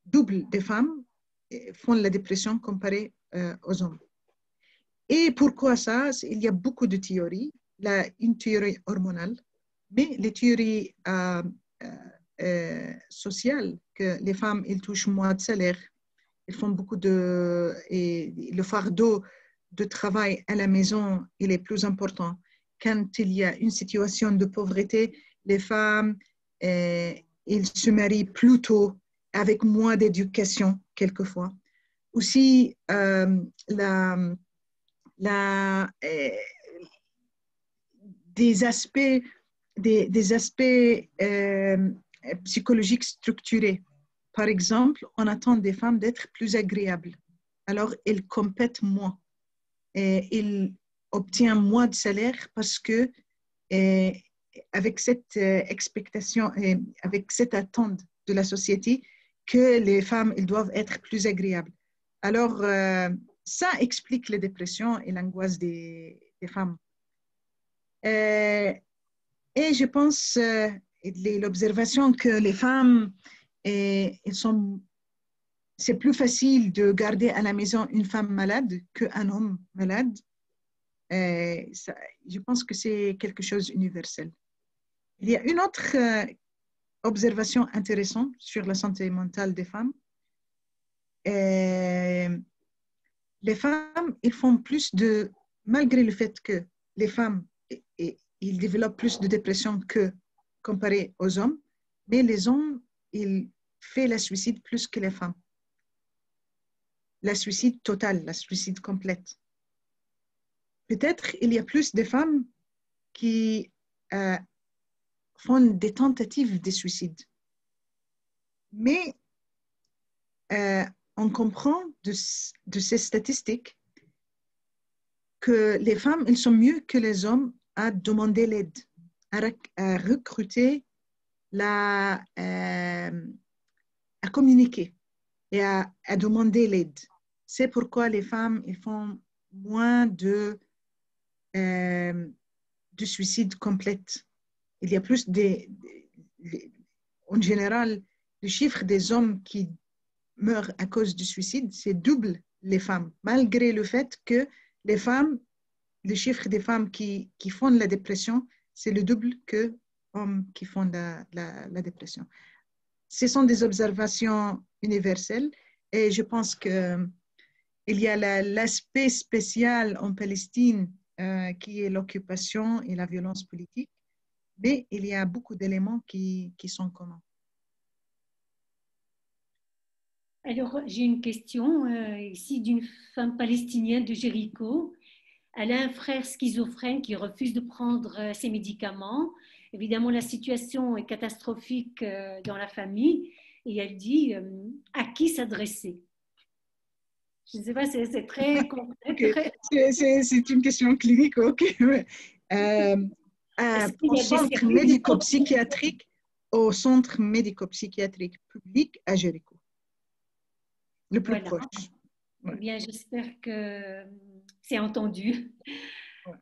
Double des femmes font la dépression comparée aux hommes. Et pourquoi ça? Il y a beaucoup de théories. Une théorie hormonale, mais les théories sociales, que les femmes, elles touchent moins de salaire, elles font beaucoup et le fardeau de travail à la maison, il est plus important. Quand il y a une situation de pauvreté, les femmes, ils se marient plus tôt, avec moins d'éducation, quelquefois. Aussi, des aspects psychologiques structurés. Par exemple, on attend des femmes d'être plus agréables. Alors, elles compètent moins. Il obtient moins de salaire parce que avec cette expectation et avec cette attente de la société que les femmes elles doivent être plus agréables. Alors, ça explique les dépressions et l'angoisse des femmes. Et je pense l'observation que les femmes c'est plus facile de garder à la maison une femme malade qu'un homme malade. Je pense que c'est quelque chose d'universel. Il y a une autre observations intéressantes sur la santé mentale des femmes. Et les femmes, ils font plus de, malgré le fait que les femmes, ils développent plus de dépression que comparé aux hommes, mais les hommes, ils font le suicide plus que les femmes. Le suicide total, le suicide complète. Peut-être il y a plus de femmes qui font des tentatives de suicide. Mais on comprend de ces statistiques que les femmes, elles sont mieux que les hommes à demander l'aide, à recruter, à communiquer et à demander l'aide. C'est pourquoi les femmes, elles font moins de suicide complète. Il y a plus en général, le chiffre des hommes qui meurent à cause du suicide, c'est double les femmes, malgré le fait que les femmes, le chiffre des femmes qui font la dépression, c'est le double que hommes qui font la dépression. Ce sont des observations universelles et je pense qu'il y a l'aspect spécial en Palestine qui est l'occupation et la violence politique, mais il y a beaucoup d'éléments qui sont communs. Alors, j'ai une question ici d'une femme palestinienne de Jéricho. Elle a un frère schizophrène qui refuse de prendre ses médicaments. Évidemment, la situation est catastrophique dans la famille et elle dit à qui s'adresser. Je ne sais pas, c'est très concret. Okay. C'est une question clinique, ok. Au centre médico-psychiatrique, public à Jéricho, le plus proche. Ouais. Eh bien, j'espère que c'est entendu. Ouais.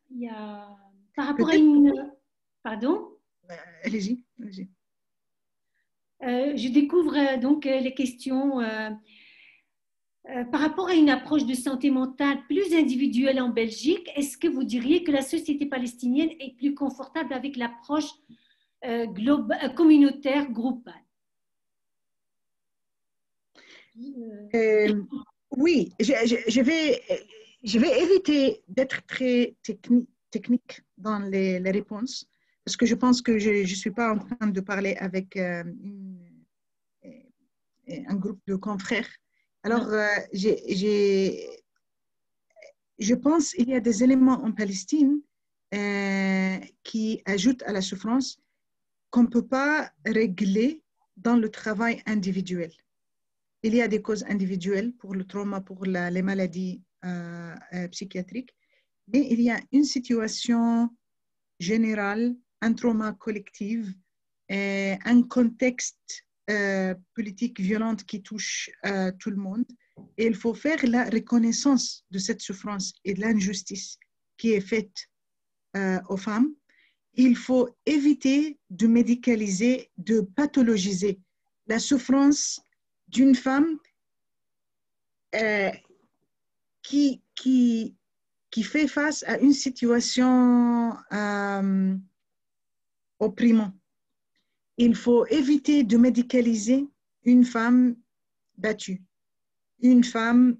Y a... Par rapport à une... Pardon? Allez-y. Je découvre donc les questions par rapport à une approche de santé mentale plus individuelle en Belgique. Est-ce que vous diriez que la société palestinienne est plus confortable avec l'approche communautaire groupale? Oui, je vais éviter d'être très technique dans les réponses parce que je pense que je ne suis pas en train de parler avec un groupe de confrères. Alors, je pense qu'il y a des éléments en Palestine qui ajoutent à la souffrance qu'on ne peut pas régler dans le travail individuel. Il y a des causes individuelles pour le trauma, pour les maladies psychiatriques, mais il y a une situation générale, un trauma collectif, un contexte politique violent qui touche tout le monde. Et il faut faire la reconnaissance de cette souffrance et de l'injustice qui est faite aux femmes. Il faut éviter de médicaliser, de pathologiser la souffrance d'une femme qui fait face à une situation opprimante. Il faut éviter de médicaliser une femme battue, une femme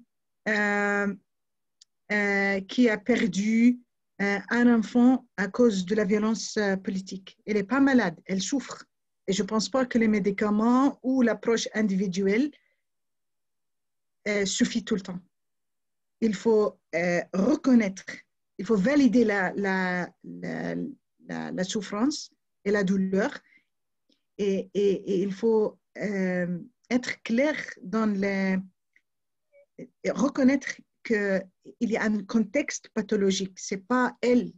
qui a perdu un enfant à cause de la violence politique. Elle n'est pas malade, elle souffre. Et je ne pense pas que les médicaments ou l'approche individuelle suffit tout le temps. Il faut reconnaître, il faut valider la souffrance et la douleur. Et il faut être clair dans reconnaître qu'il y a un contexte pathologique. Ce n'est pas elle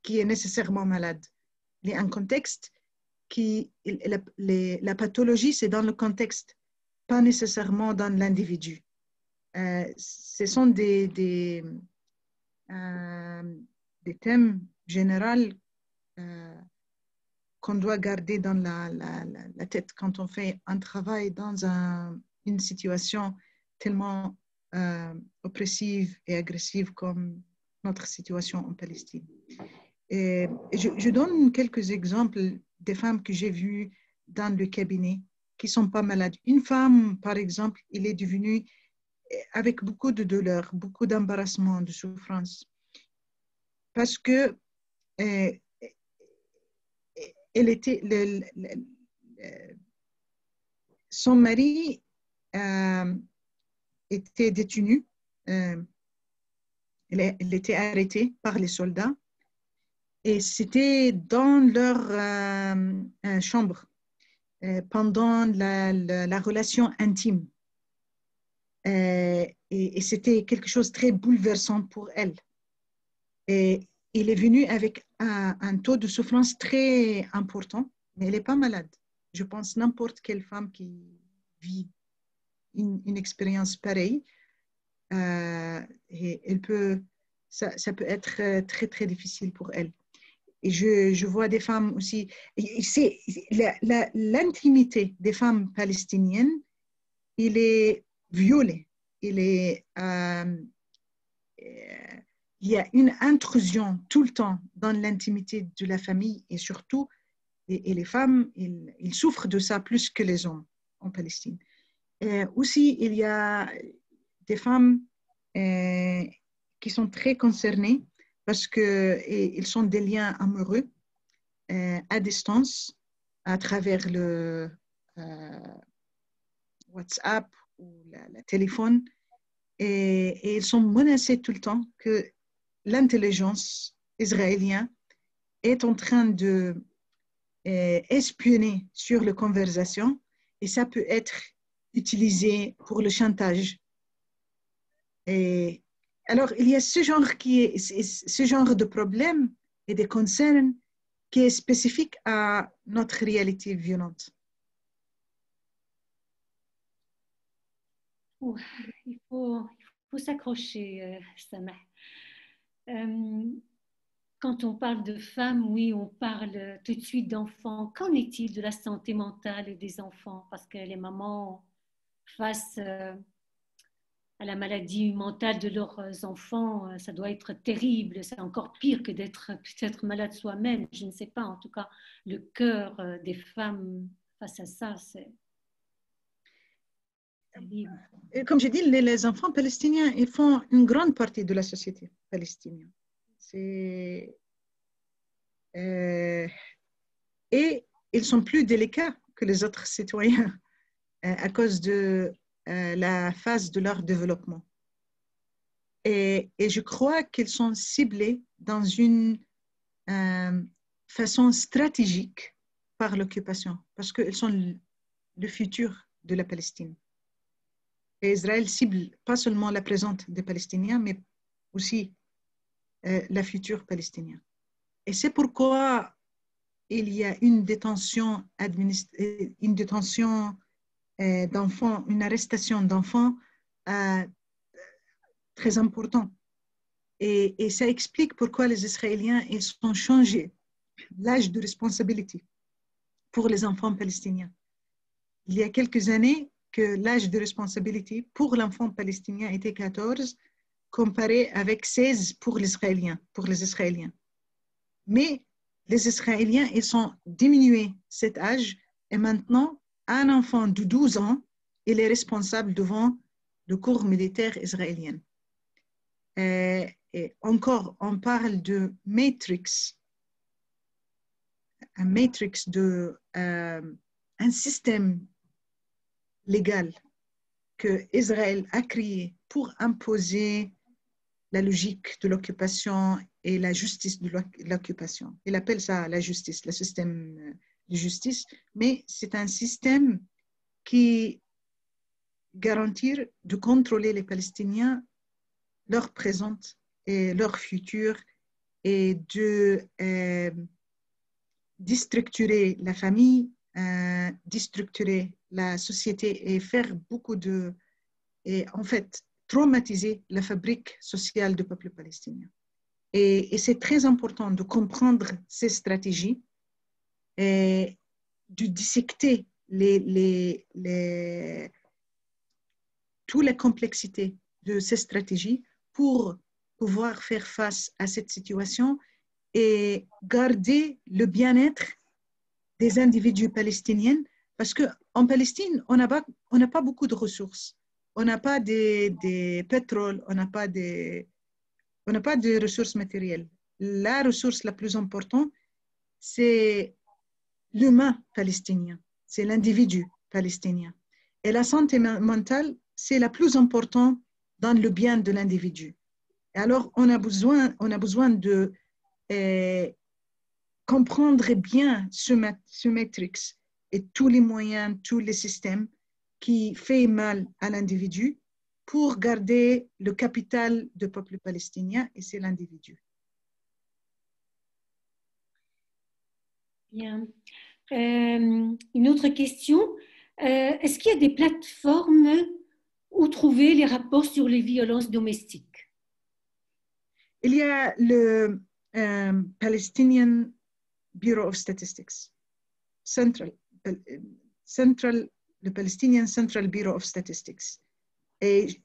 qui est nécessairement malade. Il y a un contexte la pathologie, c'est dans le contexte, pas nécessairement dans l'individu. Ce sont des thèmes généraux qu'on doit garder dans la tête quand on fait un travail dans une situation tellement oppressive et agressive comme notre situation en Palestine. Et je donne quelques exemples des femmes que j'ai vues dans le cabinet qui ne sont pas malades. Une femme, par exemple, elle est devenue avec beaucoup de douleur, beaucoup d'embarrassement, de souffrance, parce que elle était, son mari était détenu, elle était arrêtée par les soldats et c'était dans leur chambre pendant la relation intime. Et c'était quelque chose de très bouleversant pour elle. Et il est venu avec un taux de souffrance très important, mais elle n'est pas malade. Je pense n'importe quelle femme qui vit une expérience pareille, et ça peut être très, très difficile pour elle. Et je vois des femmes aussi. C'est l'intimité des femmes palestiniennes, il est violé. Il y a une intrusion tout le temps dans l'intimité de la famille et surtout, et les femmes, ils souffrent de ça plus que les hommes en Palestine. Aussi, il y a des femmes qui sont très concernées parce qu'ils sont des liens amoureux à distance à travers le WhatsApp ou le téléphone et ils sont menacés tout le temps que l'intelligence israélienne est en train de espionner sur les conversations et ça peut être utilisé pour le chantage. Et alors, il y a ce genre de problème et de concern qui est spécifique à notre réalité violente. Il faut s'accrocher, Samah. Quand on parle de femmes, oui, on parle tout de suite d'enfants. Qu'en est-il de la santé mentale des enfants? Parce que les mamans, face à la maladie mentale de leurs enfants, ça doit être terrible. C'est encore pire que d'être peut-être malade soi-même. Je ne sais pas. En tout cas, le cœur des femmes face à ça, c'est terrible. Comme j'ai dit, les enfants palestiniens, ils font une grande partie de la société palestinienne. Et ils sont plus délicats que les autres citoyens à cause de la phase de leur développement. Et je crois qu'ils sont ciblés dans une façon stratégique par l'occupation, parce qu'ils sont le futur de la Palestine. Et Israël cible pas seulement la présence des Palestiniens, mais aussi la future palestinienne. Et c'est pourquoi il y a une détention d'enfants, une arrestation d'enfants très importante. Et ça explique pourquoi les Israéliens ils ont changé l'âge de responsabilité pour les enfants palestiniens. Il y a quelques années que l'âge de responsabilité pour l'enfant palestinien était 14, comparé avec 16 pour les Israéliens. Mais les Israéliens, ils ont diminué cet âge et maintenant, un enfant de 12 ans, il est responsable devant le corps militaire israélien. Et encore, on parle de matrix, un système légal que Israël a créé pour imposer la logique de l'occupation et la justice de l'occupation. Il appelle ça la justice, le système de justice, mais c'est un système qui garantit de contrôler les Palestiniens, leur présent et leur futur, et de déstructurer la famille, déstructurer la société et faire beaucoup et en fait, traumatiser la fabrique sociale du peuple palestinien. Et c'est très important de comprendre ces stratégies et de dissecter toute la complexité de ces stratégies pour pouvoir faire face à cette situation et garder le bien-être des individus palestiniens, parce qu'en Palestine, on n'a pas beaucoup de ressources. On n'a pas de pétrole, on n'a pas de ressources matérielles. La ressource la plus importante, c'est l'humain palestinien, c'est l'individu palestinien. Et la santé mentale, c'est la plus importante dans le bien de l'individu. Et alors, on a besoin de comprendre bien ce matrix et tous les moyens, tous les systèmes qui font mal à l'individu pour garder le capital du peuple palestinien, et c'est l'individu. Bien. Une autre question. Est-ce qu'il y a des plateformes où trouver les rapports sur les violences domestiques? Il y a le Palestinian Bureau of Statistics, le Palestinian Central Bureau of Statistics. Et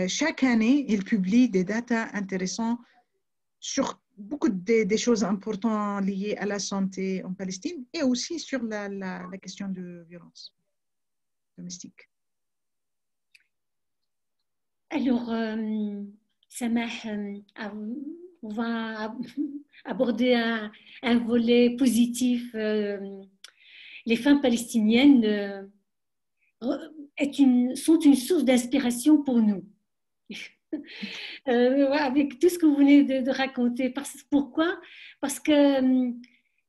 chaque année, il publie des datas intéressantes sur beaucoup des choses importantes liées à la santé en Palestine et aussi sur la question de violence domestique. Alors, Samah, on va aborder un volet positif. Les femmes palestiniennes sont une source d'inspiration pour nous. Avec tout ce que vous venez de raconter. Pourquoi? Parce que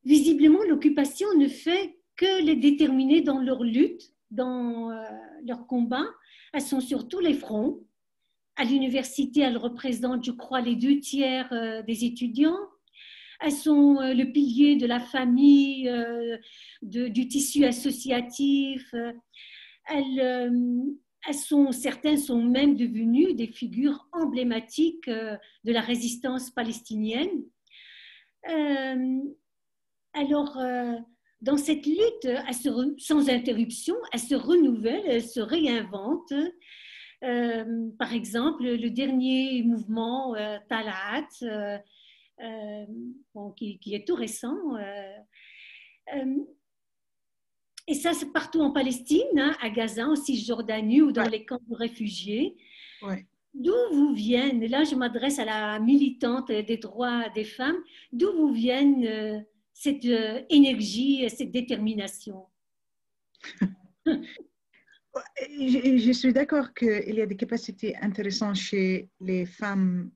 visiblement, l'occupation ne fait que les déterminer dans leur lutte, dans leur combat. Elles sont sur tous les fronts. À l'université, elles représentent, je crois, les 2/3 des étudiants. Elles sont le pilier de la famille, du tissu associatif. Certaines sont même devenues des figures emblématiques de la résistance palestinienne. Alors, dans cette lutte, sans interruption, elles se renouvellent, elles se réinventent. Par exemple, le dernier mouvement Talat, qui est tout récent. Et ça, c'est partout en Palestine, hein, à Gaza, en Cisjordanie ou dans les camps de réfugiés. Ouais. D'où vous viennent, là je m'adresse à la militante des droits des femmes, d'où vous viennent cette énergie, cette détermination? Je suis d'accord qu'il y a des capacités intéressantes chez les femmes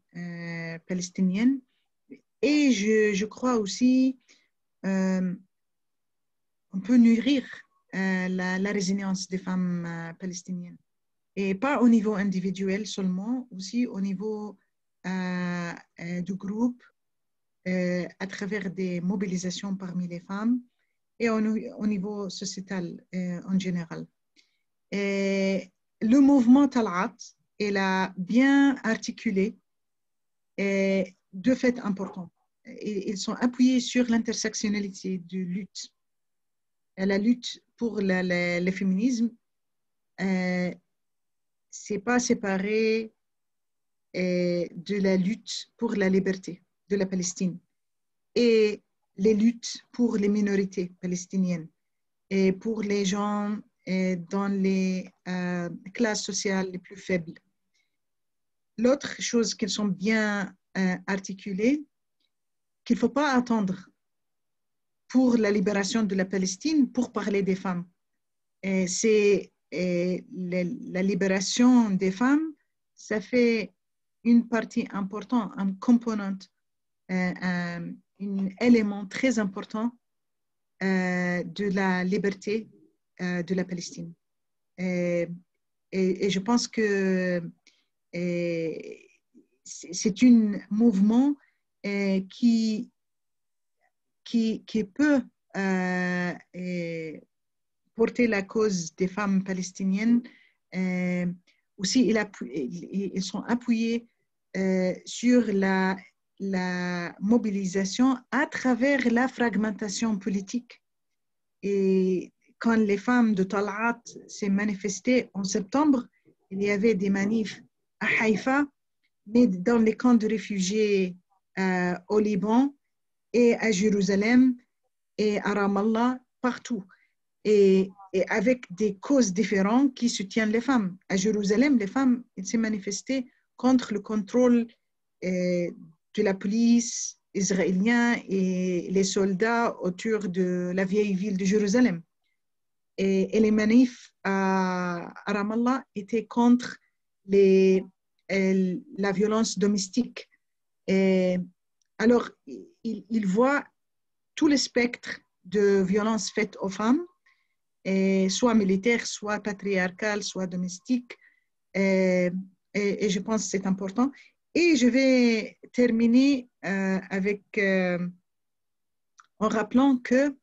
palestiniennes et je crois aussi on peut nourrir la résilience des femmes palestiniennes. Et pas au niveau individuel seulement, aussi au niveau du groupe, à travers des mobilisations parmi les femmes et au niveau sociétal en général. Et le mouvement Talat, il a bien articulé deux faits importants. Ils sont appuyés sur l'intersectionnalité de lutte. La lutte pour le féminisme, c'est pas séparé de la lutte pour la liberté de la Palestine et les luttes pour les minorités palestiniennes et pour les gens dans les classes sociales les plus faibles. L'autre chose qu'ils sont bien articulées, qu'il ne faut pas attendre pour la libération de la Palestine pour parler des femmes. C'est la libération des femmes, ça fait une partie importante, un component, un élément très important de la liberté de la Palestine. Et je pense que c'est un mouvement qui peut porter la cause des femmes palestiniennes. Aussi, ils sont appuyés sur la mobilisation à travers la fragmentation politique. Et quand les femmes de Talat s'est manifestées en septembre, il y avait des manifs à Haïfa, mais dans les camps de réfugiés au Liban et à Jérusalem et à Ramallah, partout. Et avec des causes différentes qui soutiennent les femmes. À Jérusalem, les femmes s'est manifestées contre le contrôle de la police israélienne et les soldats autour de la vieille ville de Jérusalem. Et les manifs à Ramallah étaient contre la violence domestique. Et alors, il voit tout le spectre de violences faites aux femmes, soit militaires, soit patriarcales, soit domestiques. Et je pense que c'est important. Et je vais terminer en rappelant que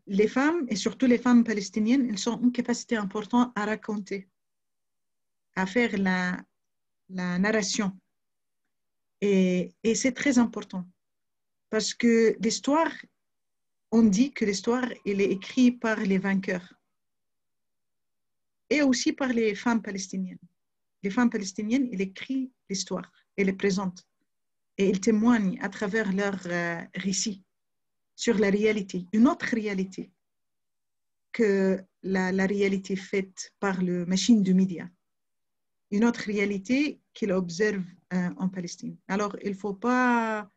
les femmes, et surtout les femmes palestiniennes, elles ont une capacité importante à raconter, à faire la narration. Et c'est très important parce que l'histoire, on dit que l'histoire, elle est écrite par les vainqueurs et aussi par les femmes palestiniennes. Les femmes palestiniennes, elles écrivent l'histoire, elles les présentent et elles témoignent à travers leurs récits sur la réalité, une autre réalité que la réalité faite par la machine de médias, une autre réalité qu'ils observent en Palestine. Alors, il ne faut pas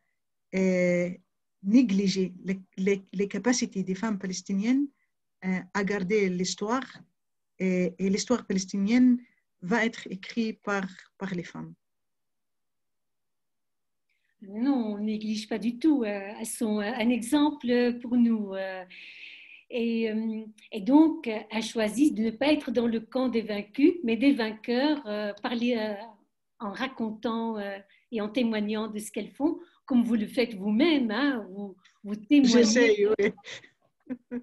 négliger les capacités des femmes palestiniennes à garder l'histoire et l'histoire palestinienne va être écrite par les femmes. Non, on ne néglige pas du tout. Elles sont un exemple pour nous. Et donc, elles choisissent de ne pas être dans le camp des vaincus, mais des vainqueurs, en racontant et en témoignant de ce qu'elles font, comme vous le faites vous-même. Hein, vous témoignez. J'essaie, oui.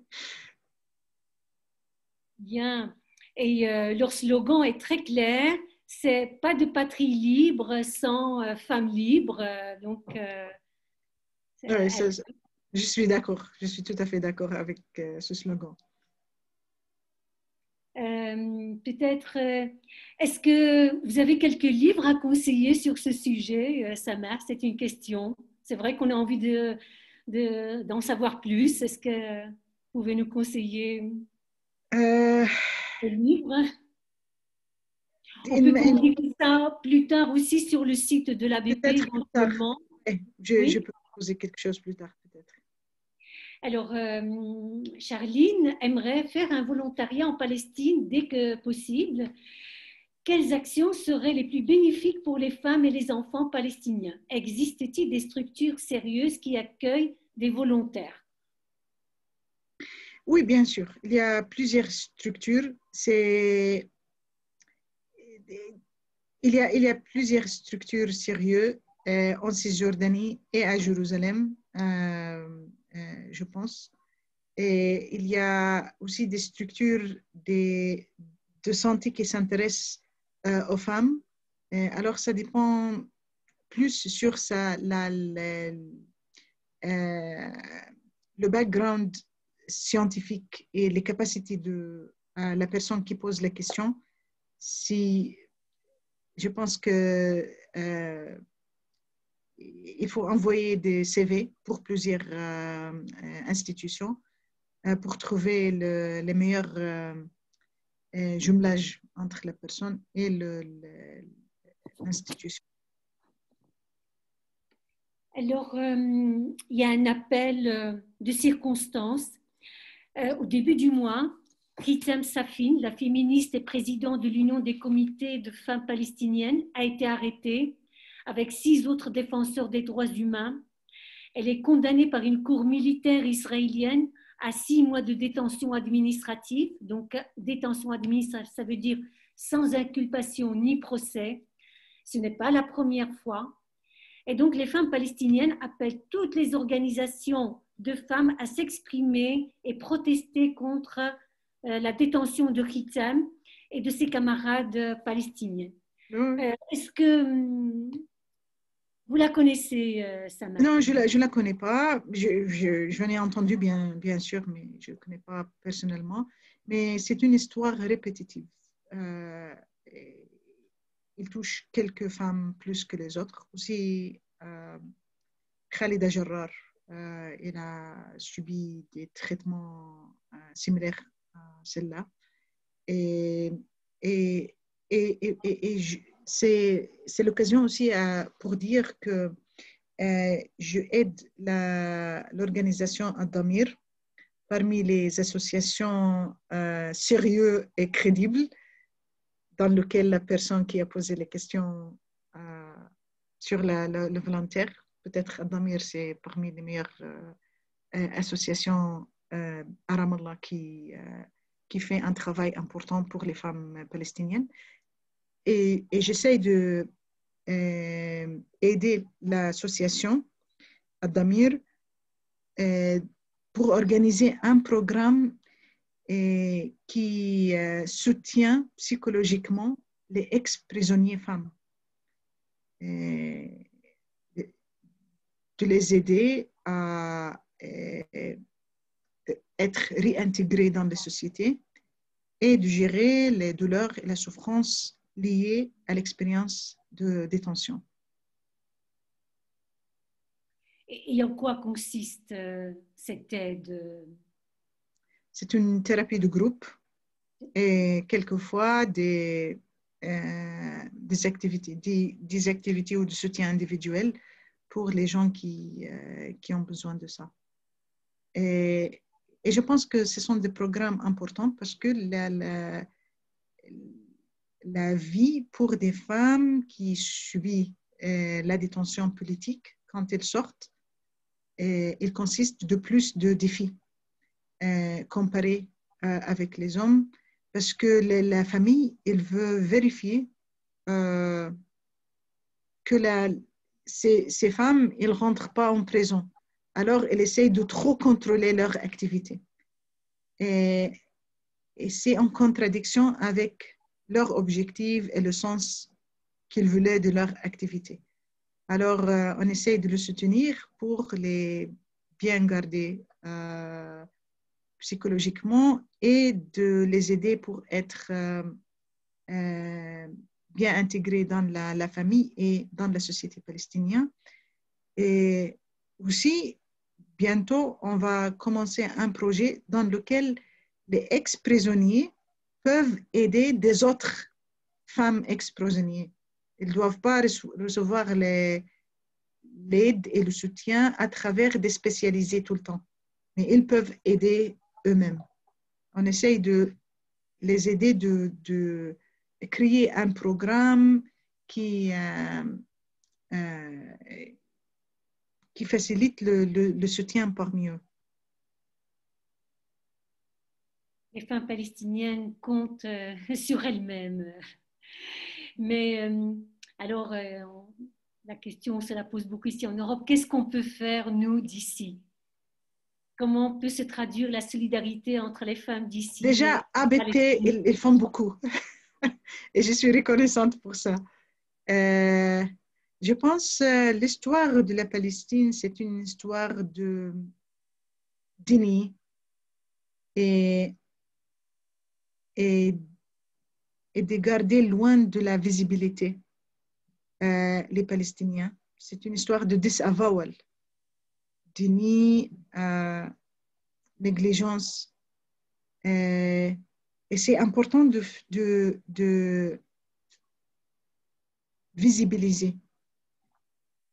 Bien. Et leur slogan est très clair. C'est pas de patrie libre sans femmes libres. Donc, Ouais, je suis d'accord. Je suis tout à fait d'accord avec ce slogan. Peut-être, est-ce que vous avez quelques livres à conseiller sur ce sujet, Samar? C'est une question. C'est vrai qu'on a envie d'en savoir plus. Est-ce que vous pouvez nous conseiller des livres? On peut publier ça plus tard aussi sur le site de l'ABP éventuellement. Je peux poser quelque chose plus tard, peut-être. Alors, Charline aimerait faire un volontariat en Palestine dès que possible. Quelles actions seraient les plus bénéfiques pour les femmes et les enfants palestiniens? Existe-t-il des structures sérieuses qui accueillent des volontaires? Oui, bien sûr. Il y a plusieurs structures. Il y a plusieurs structures sérieuses en Cisjordanie et à Jérusalem, je pense. Et il y a aussi des structures de santé qui s'intéressent aux femmes. Alors, ça dépend plus sur le background scientifique et les capacités de la personne qui pose la question. Si je pense que il faut envoyer des CV pour plusieurs institutions pour trouver les meilleurs jumelages entre la personne et l'institution. Alors, il y a un appel de circonstance. Au début du mois, Hitam Safin, la féministe et présidente de l'Union des comités de femmes palestiniennes, a été arrêtée avec 6 autres défenseurs des droits humains. Elle est condamnée par une cour militaire israélienne à 6 mois de détention administrative. Donc, détention administrative, ça veut dire sans inculpation ni procès. Ce n'est pas la première fois. Et donc, les femmes palestiniennes appellent toutes les organisations de femmes à s'exprimer et protester contre la détention de Hitam et de ses camarades palestiniens. Est-ce que vous la connaissez, Samar? Non, je ne la connais pas. J'en ai entendu bien sûr, mais je ne la connais pas personnellement. Mais c'est une histoire répétitive. Il touche quelques femmes plus que les autres. Aussi, Khalida Jarrar, il a subi des traitements similaires à celle-là. Et, et, c'est l'occasion aussi pour dire que je aide l'organisation Ad-Damir parmi les associations sérieuses et crédibles dans lesquelles la personne qui a posé les questions sur le volontaire, peut-être Ad-Damir, c'est parmi les meilleures associations à Ramallah qui fait un travail important pour les femmes palestiniennes. Et j'essaie de aider l'association Ad-Damir pour organiser un programme qui soutient psychologiquement les ex-prisonniers femmes. De les aider à être réintégrés dans la société et de gérer les douleurs et la souffrance liées à l'expérience de détention. Et en quoi consiste cette aide? C'est une thérapie de groupe et quelquefois des activités ou de soutien individuel pour les gens qui ont besoin de ça. Et je pense que ce sont des programmes importants parce que la vie pour des femmes qui subissent la détention politique, quand elles sortent, il consiste de plus de défis comparés avec les hommes parce que la famille, elle veut vérifier que ces femmes, elles ne rentrent pas en prison. Alors, elle essaye de trop contrôler leur activité. Et c'est en contradiction avec leur objectif et le sens qu'ils voulaient de leur activité. Alors, on essaye de le soutenir pour les bien garder psychologiquement et de les aider pour être bien intégrés dans la famille et dans la société palestinienne. Et aussi, bientôt, on va commencer un projet dans lequel les ex-prisonniers peuvent aider des autres femmes ex-prisonniers. Ils ne doivent pas recevoir l'aide et le soutien à travers des spécialisés tout le temps, mais ils peuvent aider eux-mêmes. On essaye de les aider de créer un programme qui facilite le soutien parmi eux. Les femmes palestiniennes comptent sur elles-mêmes. Mais alors, la question, on se la pose beaucoup ici en Europe. Qu'est-ce qu'on peut faire, nous, d'ici? Comment peut se traduire la solidarité entre les femmes d'ici? Déjà, ABP, ils font beaucoup. Et je suis reconnaissante pour ça. Je pense que l'histoire de la Palestine, c'est une histoire d'unis et de garder loin de la visibilité les Palestiniens. C'est une histoire de disavowal, d'unis, négligence. Et c'est important de visibiliser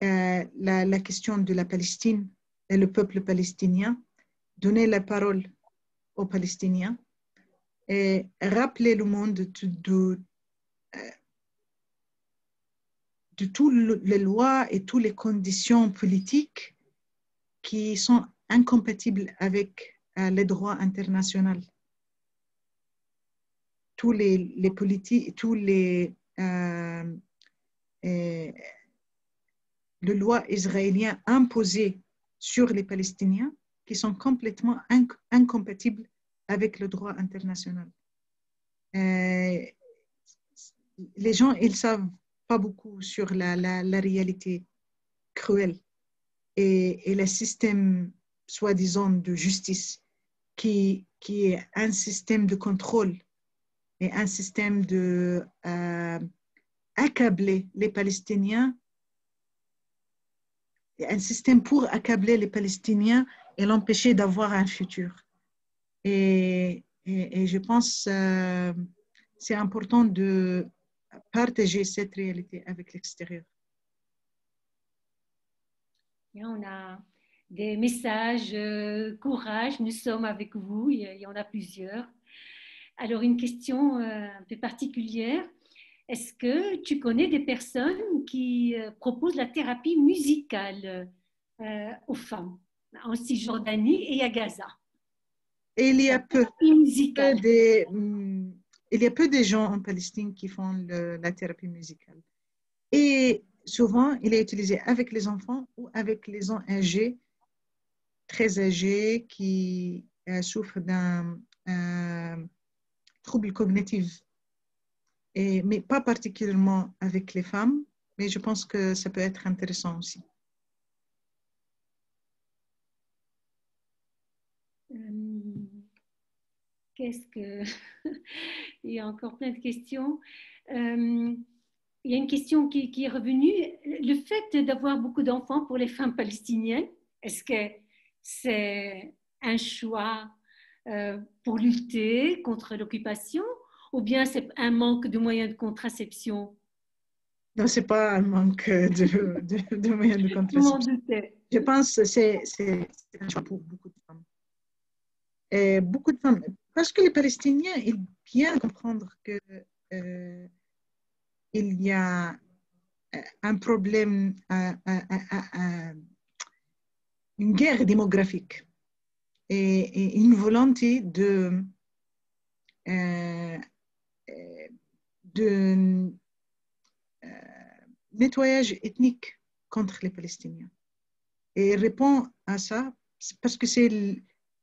la question de la Palestine et le peuple palestinien, donner la parole aux Palestiniens et rappeler le monde de toutes les lois et toutes les conditions politiques qui sont incompatibles avec les droits internationaux. Tous les politiques, tous les lois israéliennes imposées sur les Palestiniens qui sont complètement incompatibles avec le droit international. Les gens, ils ne savent pas beaucoup sur la réalité cruelle et le système soi-disant de justice qui est un système de contrôle et un système de accabler les Palestiniens un système pour accabler les Palestiniens et l'empêcher d'avoir un futur. Et je pense c'est important de partager cette réalité avec l'extérieur. Et on a des messages, courage, nous sommes avec vous, il y en a plusieurs. Alors, une question un peu particulière. Est-ce que tu connais des personnes qui proposent la thérapie musicale aux femmes en Cisjordanie et à Gaza? Et il y a peu musicale. il y a peu de gens en Palestine qui font la thérapie musicale. Et souvent, il est utilisé avec les enfants ou avec les gens âgés, très âgés, qui souffrent d'un trouble cognitif. Mais pas particulièrement avec les femmes, mais je pense que ça peut être intéressant aussi. Qu'est-ce que... Il y a encore plein de questions. Il y a une question qui est revenue. Le fait d'avoir beaucoup d'enfants pour les femmes palestiniennes, est-ce que c'est un choix pour lutter contre l'occupation ou bien c'est un manque de moyens de contraception? Non, ce n'est pas un manque de moyens de contraception. Je pense que c'est un choix pour beaucoup de femmes. Et beaucoup de femmes, parce que les Palestiniens, ils bien comprendre que il y a un problème, une guerre démographique et une volonté de nettoyage ethnique contre les Palestiniens. Et il répond à ça parce que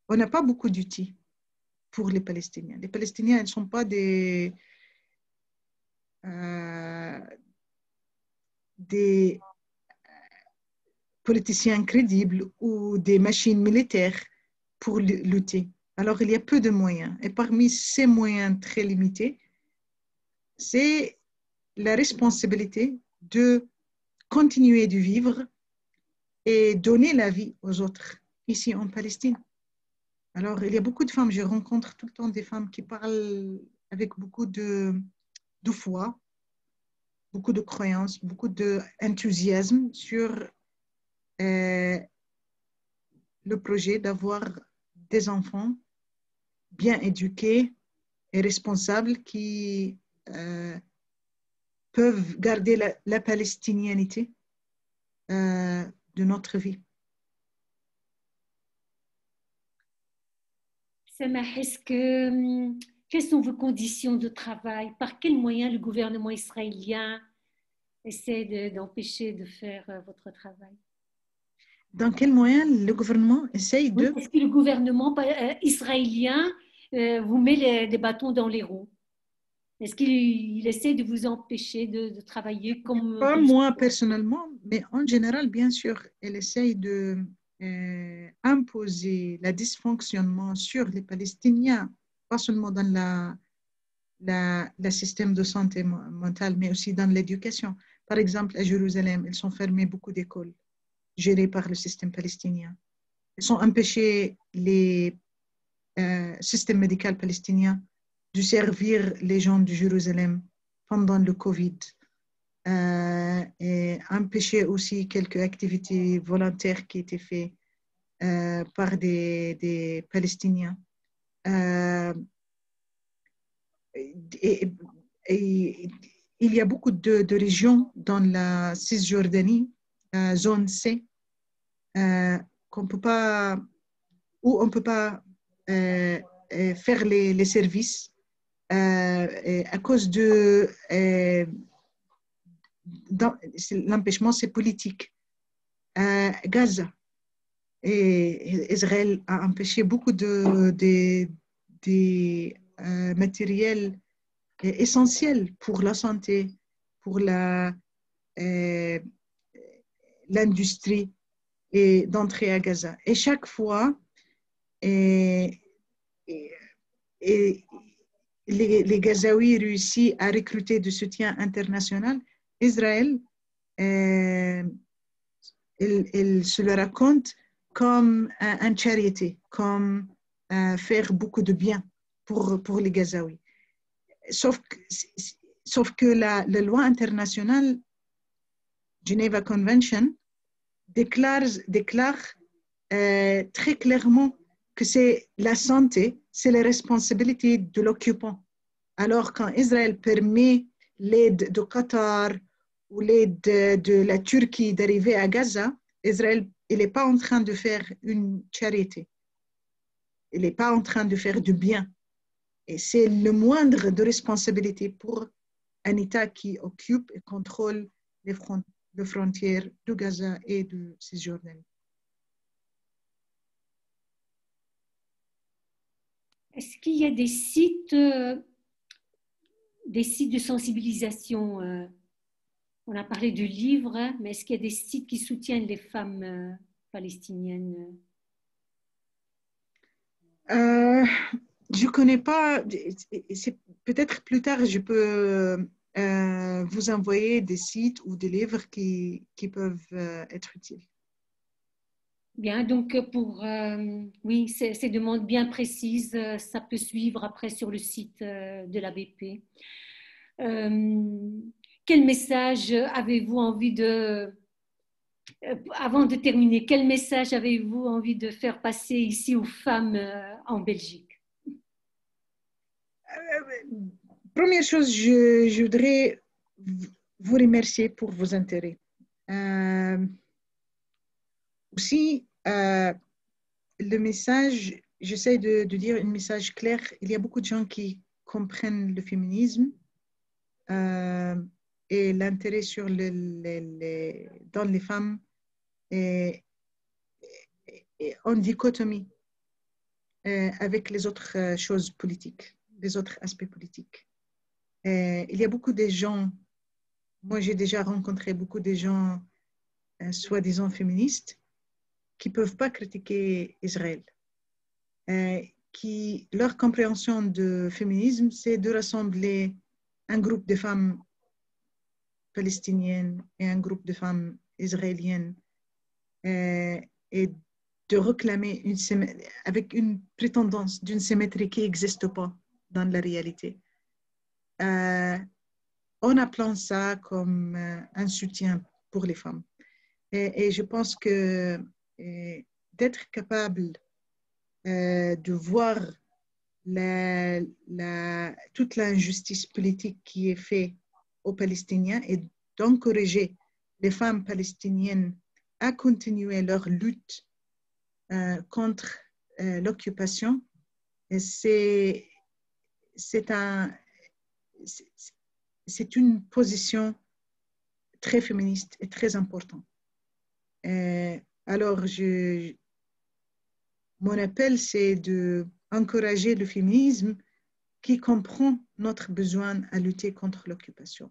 on n'a pas beaucoup d'outils pour les Palestiniens. Les Palestiniens, ils ne sont pas des politiciens crédibles ou des machines militaires pour lutter. Alors, il y a peu de moyens. Et parmi ces moyens très limités, c'est la responsabilité de continuer de vivre et donner la vie aux autres ici en Palestine. Alors, il y a beaucoup de femmes, je rencontre tout le temps des femmes qui parlent avec beaucoup de foi, beaucoup de croyances, beaucoup d'enthousiasme sur le projet d'avoir des enfants bien éduqués et responsables qui peuvent garder la palestinianité de notre vie. Samah, quelles sont vos conditions de travail? Par quels moyens le gouvernement israélien essaie d'empêcher de faire votre travail? Dans quels moyens le gouvernement essaye de... Est-ce que le gouvernement israélien vous met des bâtons dans les roues? Est-ce qu'il essaie de vous empêcher de travailler comme... Pas moi personnellement, mais en général, bien sûr, elle essaye de imposer le dysfonctionnement sur les Palestiniens, pas seulement dans le système de santé mentale, mais aussi dans l'éducation. Par exemple, à Jérusalem, ils sont fermés beaucoup d'écoles gérées par le système palestinien. Ils ont empêché les systèmes médicaux palestiniens de servir les gens de Jérusalem pendant le Covid. Et empêcher aussi quelques activités volontaires qui étaient faites par des Palestiniens. Et il y a beaucoup de régions dans la Cisjordanie, zone C, qu'on peut pas, où on ne peut pas faire les services à cause de l'empêchement, c'est politique. Gaza et Israël a empêché beaucoup de matériel essentiel pour la santé, pour l'industrie et d'entrer à Gaza. Et chaque fois, les Gazaouis réussissent à recruter du soutien international. Israël il se le raconte comme un charité, comme faire beaucoup de bien pour les Gazaouis. Sauf que la loi internationale, Geneva Convention, déclare très clairement que c'est la santé, c'est la responsabilité de l'occupant. Alors, quand Israël permet l'aide du Qatar ou l'aide de la Turquie d'arriver à Gaza, Israël, il n'est pas en train de faire une charité. Il n'est pas en train de faire du bien. Et c'est le moindre de responsabilité pour un État qui occupe et contrôle les frontières de Gaza et de Cisjordanie. Est-ce qu'il y a des sites de sensibilisation? On a parlé de livres, mais est-ce qu'il y a des sites qui soutiennent les femmes palestiniennes? Je ne connais pas. Peut-être plus tard, je peux vous envoyer des sites ou des livres qui peuvent être utiles. Bien, donc oui, ces demandes bien précises, ça peut suivre après sur le site de l'ABP. Quel message avez-vous envie avant de terminer, quel message avez-vous envie de faire passer ici aux femmes en Belgique? Première chose, je voudrais vous remercier pour vos intérêts. Aussi, le message, j'essaie de dire un message clair. Il y a beaucoup de gens qui comprennent le féminisme et l'intérêt sur dans les femmes est en dichotomie avec les autres choses politiques, les autres aspects politiques. Il y a beaucoup de gens, moi j'ai déjà rencontré beaucoup de gens soi-disant féministes qui ne peuvent pas critiquer Israël. Leur compréhension de féminisme, c'est de rassembler un groupe de femmes palestiniennes et un groupe de femmes israéliennes et de réclamer avec une prétendance d'une symétrie qui n'existe pas dans la réalité. En appelant ça comme un soutien pour les femmes. Et je pense que d'être capable de voir toute l'injustice politique qui est faite aux Palestiniens et d'encourager les femmes palestiniennes à continuer leur lutte contre l'occupation, c'est une position très féministe et très importante. Alors, mon appel, c'est d'encourager le féminisme qui comprend notre besoin à lutter contre l'occupation,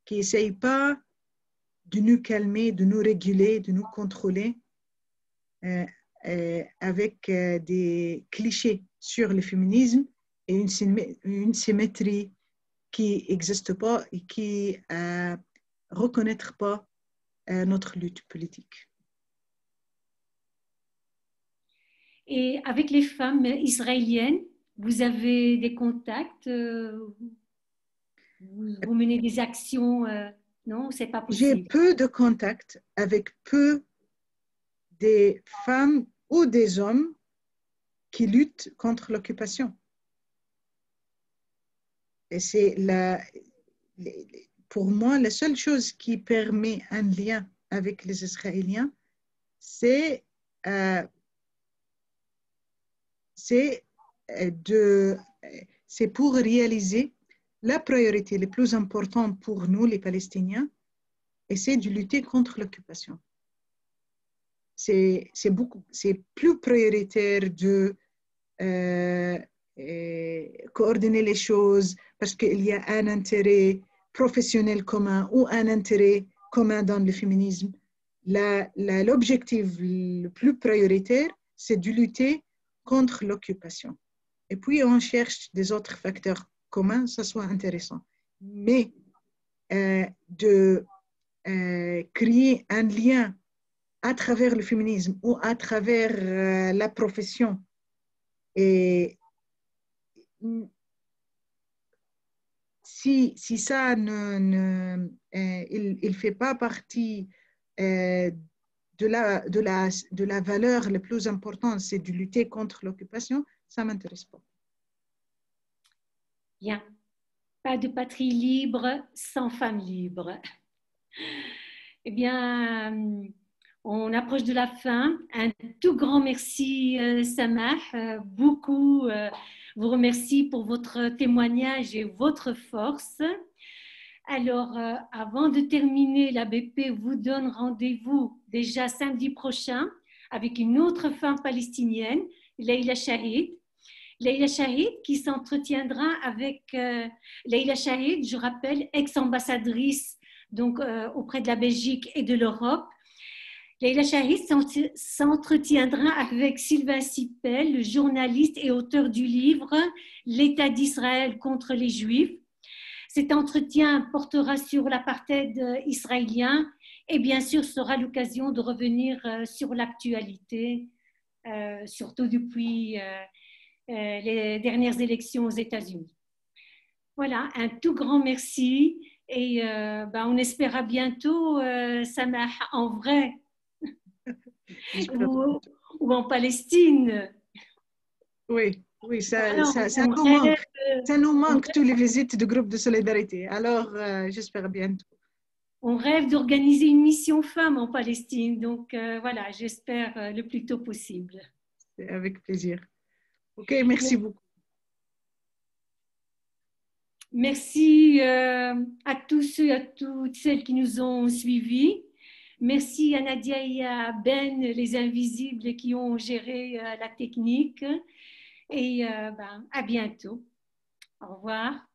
qui n'essaye pas de nous calmer, de nous réguler, de nous contrôler avec des clichés sur le féminisme et une symétrie qui n'existe pas et qui ne reconnaît pas notre lutte politique. Et avec les femmes israéliennes, vous avez des contacts, vous menez des actions, non, c'est pas possible. J'ai peu de contacts avec peu des femmes ou des hommes qui luttent contre l'occupation. Et c'est pour moi, la seule chose qui permet un lien avec les Israéliens, c'est pour réaliser la priorité la plus importante pour nous, les Palestiniens, et c'est de lutter contre l'occupation. C'est plus prioritaire de coordonner les choses parce qu'il y a un intérêt professionnel commun ou un intérêt commun dans le féminisme. L'objectif le plus prioritaire, c'est de lutter contre l'occupation. Et puis, on cherche des autres facteurs communs, ça soit intéressant. Mais de créer un lien à travers le féminisme ou à travers la profession. Et si ça il fait pas partie de la valeur la plus importante, c'est de lutter contre l'occupation, ça m'intéresse pas. Bien. Pas de patrie libre sans femme libre. Eh bien, on approche de la fin. Un tout grand merci, Samah. Beaucoup vous remercie pour votre témoignage et votre force. Alors, avant de terminer, l'ABP vous donne rendez-vous déjà samedi prochain avec une autre femme palestinienne, Leila Shahid. Leila Shahid qui s'entretiendra avec Leila Shahid, je rappelle, ex-ambassadrice donc, auprès de la Belgique et de l'Europe. Leila Shahid s'entretiendra avec Sylvain Sipel, le journaliste et auteur du livre L'État d'Israël contre les Juifs. Cet entretien portera sur l'apartheid israélien et bien sûr sera l'occasion de revenir sur l'actualité, surtout depuis les dernières élections aux États-Unis. Voilà, un tout grand merci et on espère à bientôt, Samah, en vrai ou en Palestine. Oui, oui, Alors, ça nous manque toutes les visites de groupes de solidarité. Alors, j'espère bientôt. On rêve d'organiser une mission femmes en Palestine, donc voilà, j'espère le plus tôt possible. C'est avec plaisir. Ok, merci beaucoup. Merci à tous ceux et à toutes celles qui nous ont suivis. Merci à Nadia et à Ben, les invisibles qui ont géré la technique. Et à bientôt. Au revoir.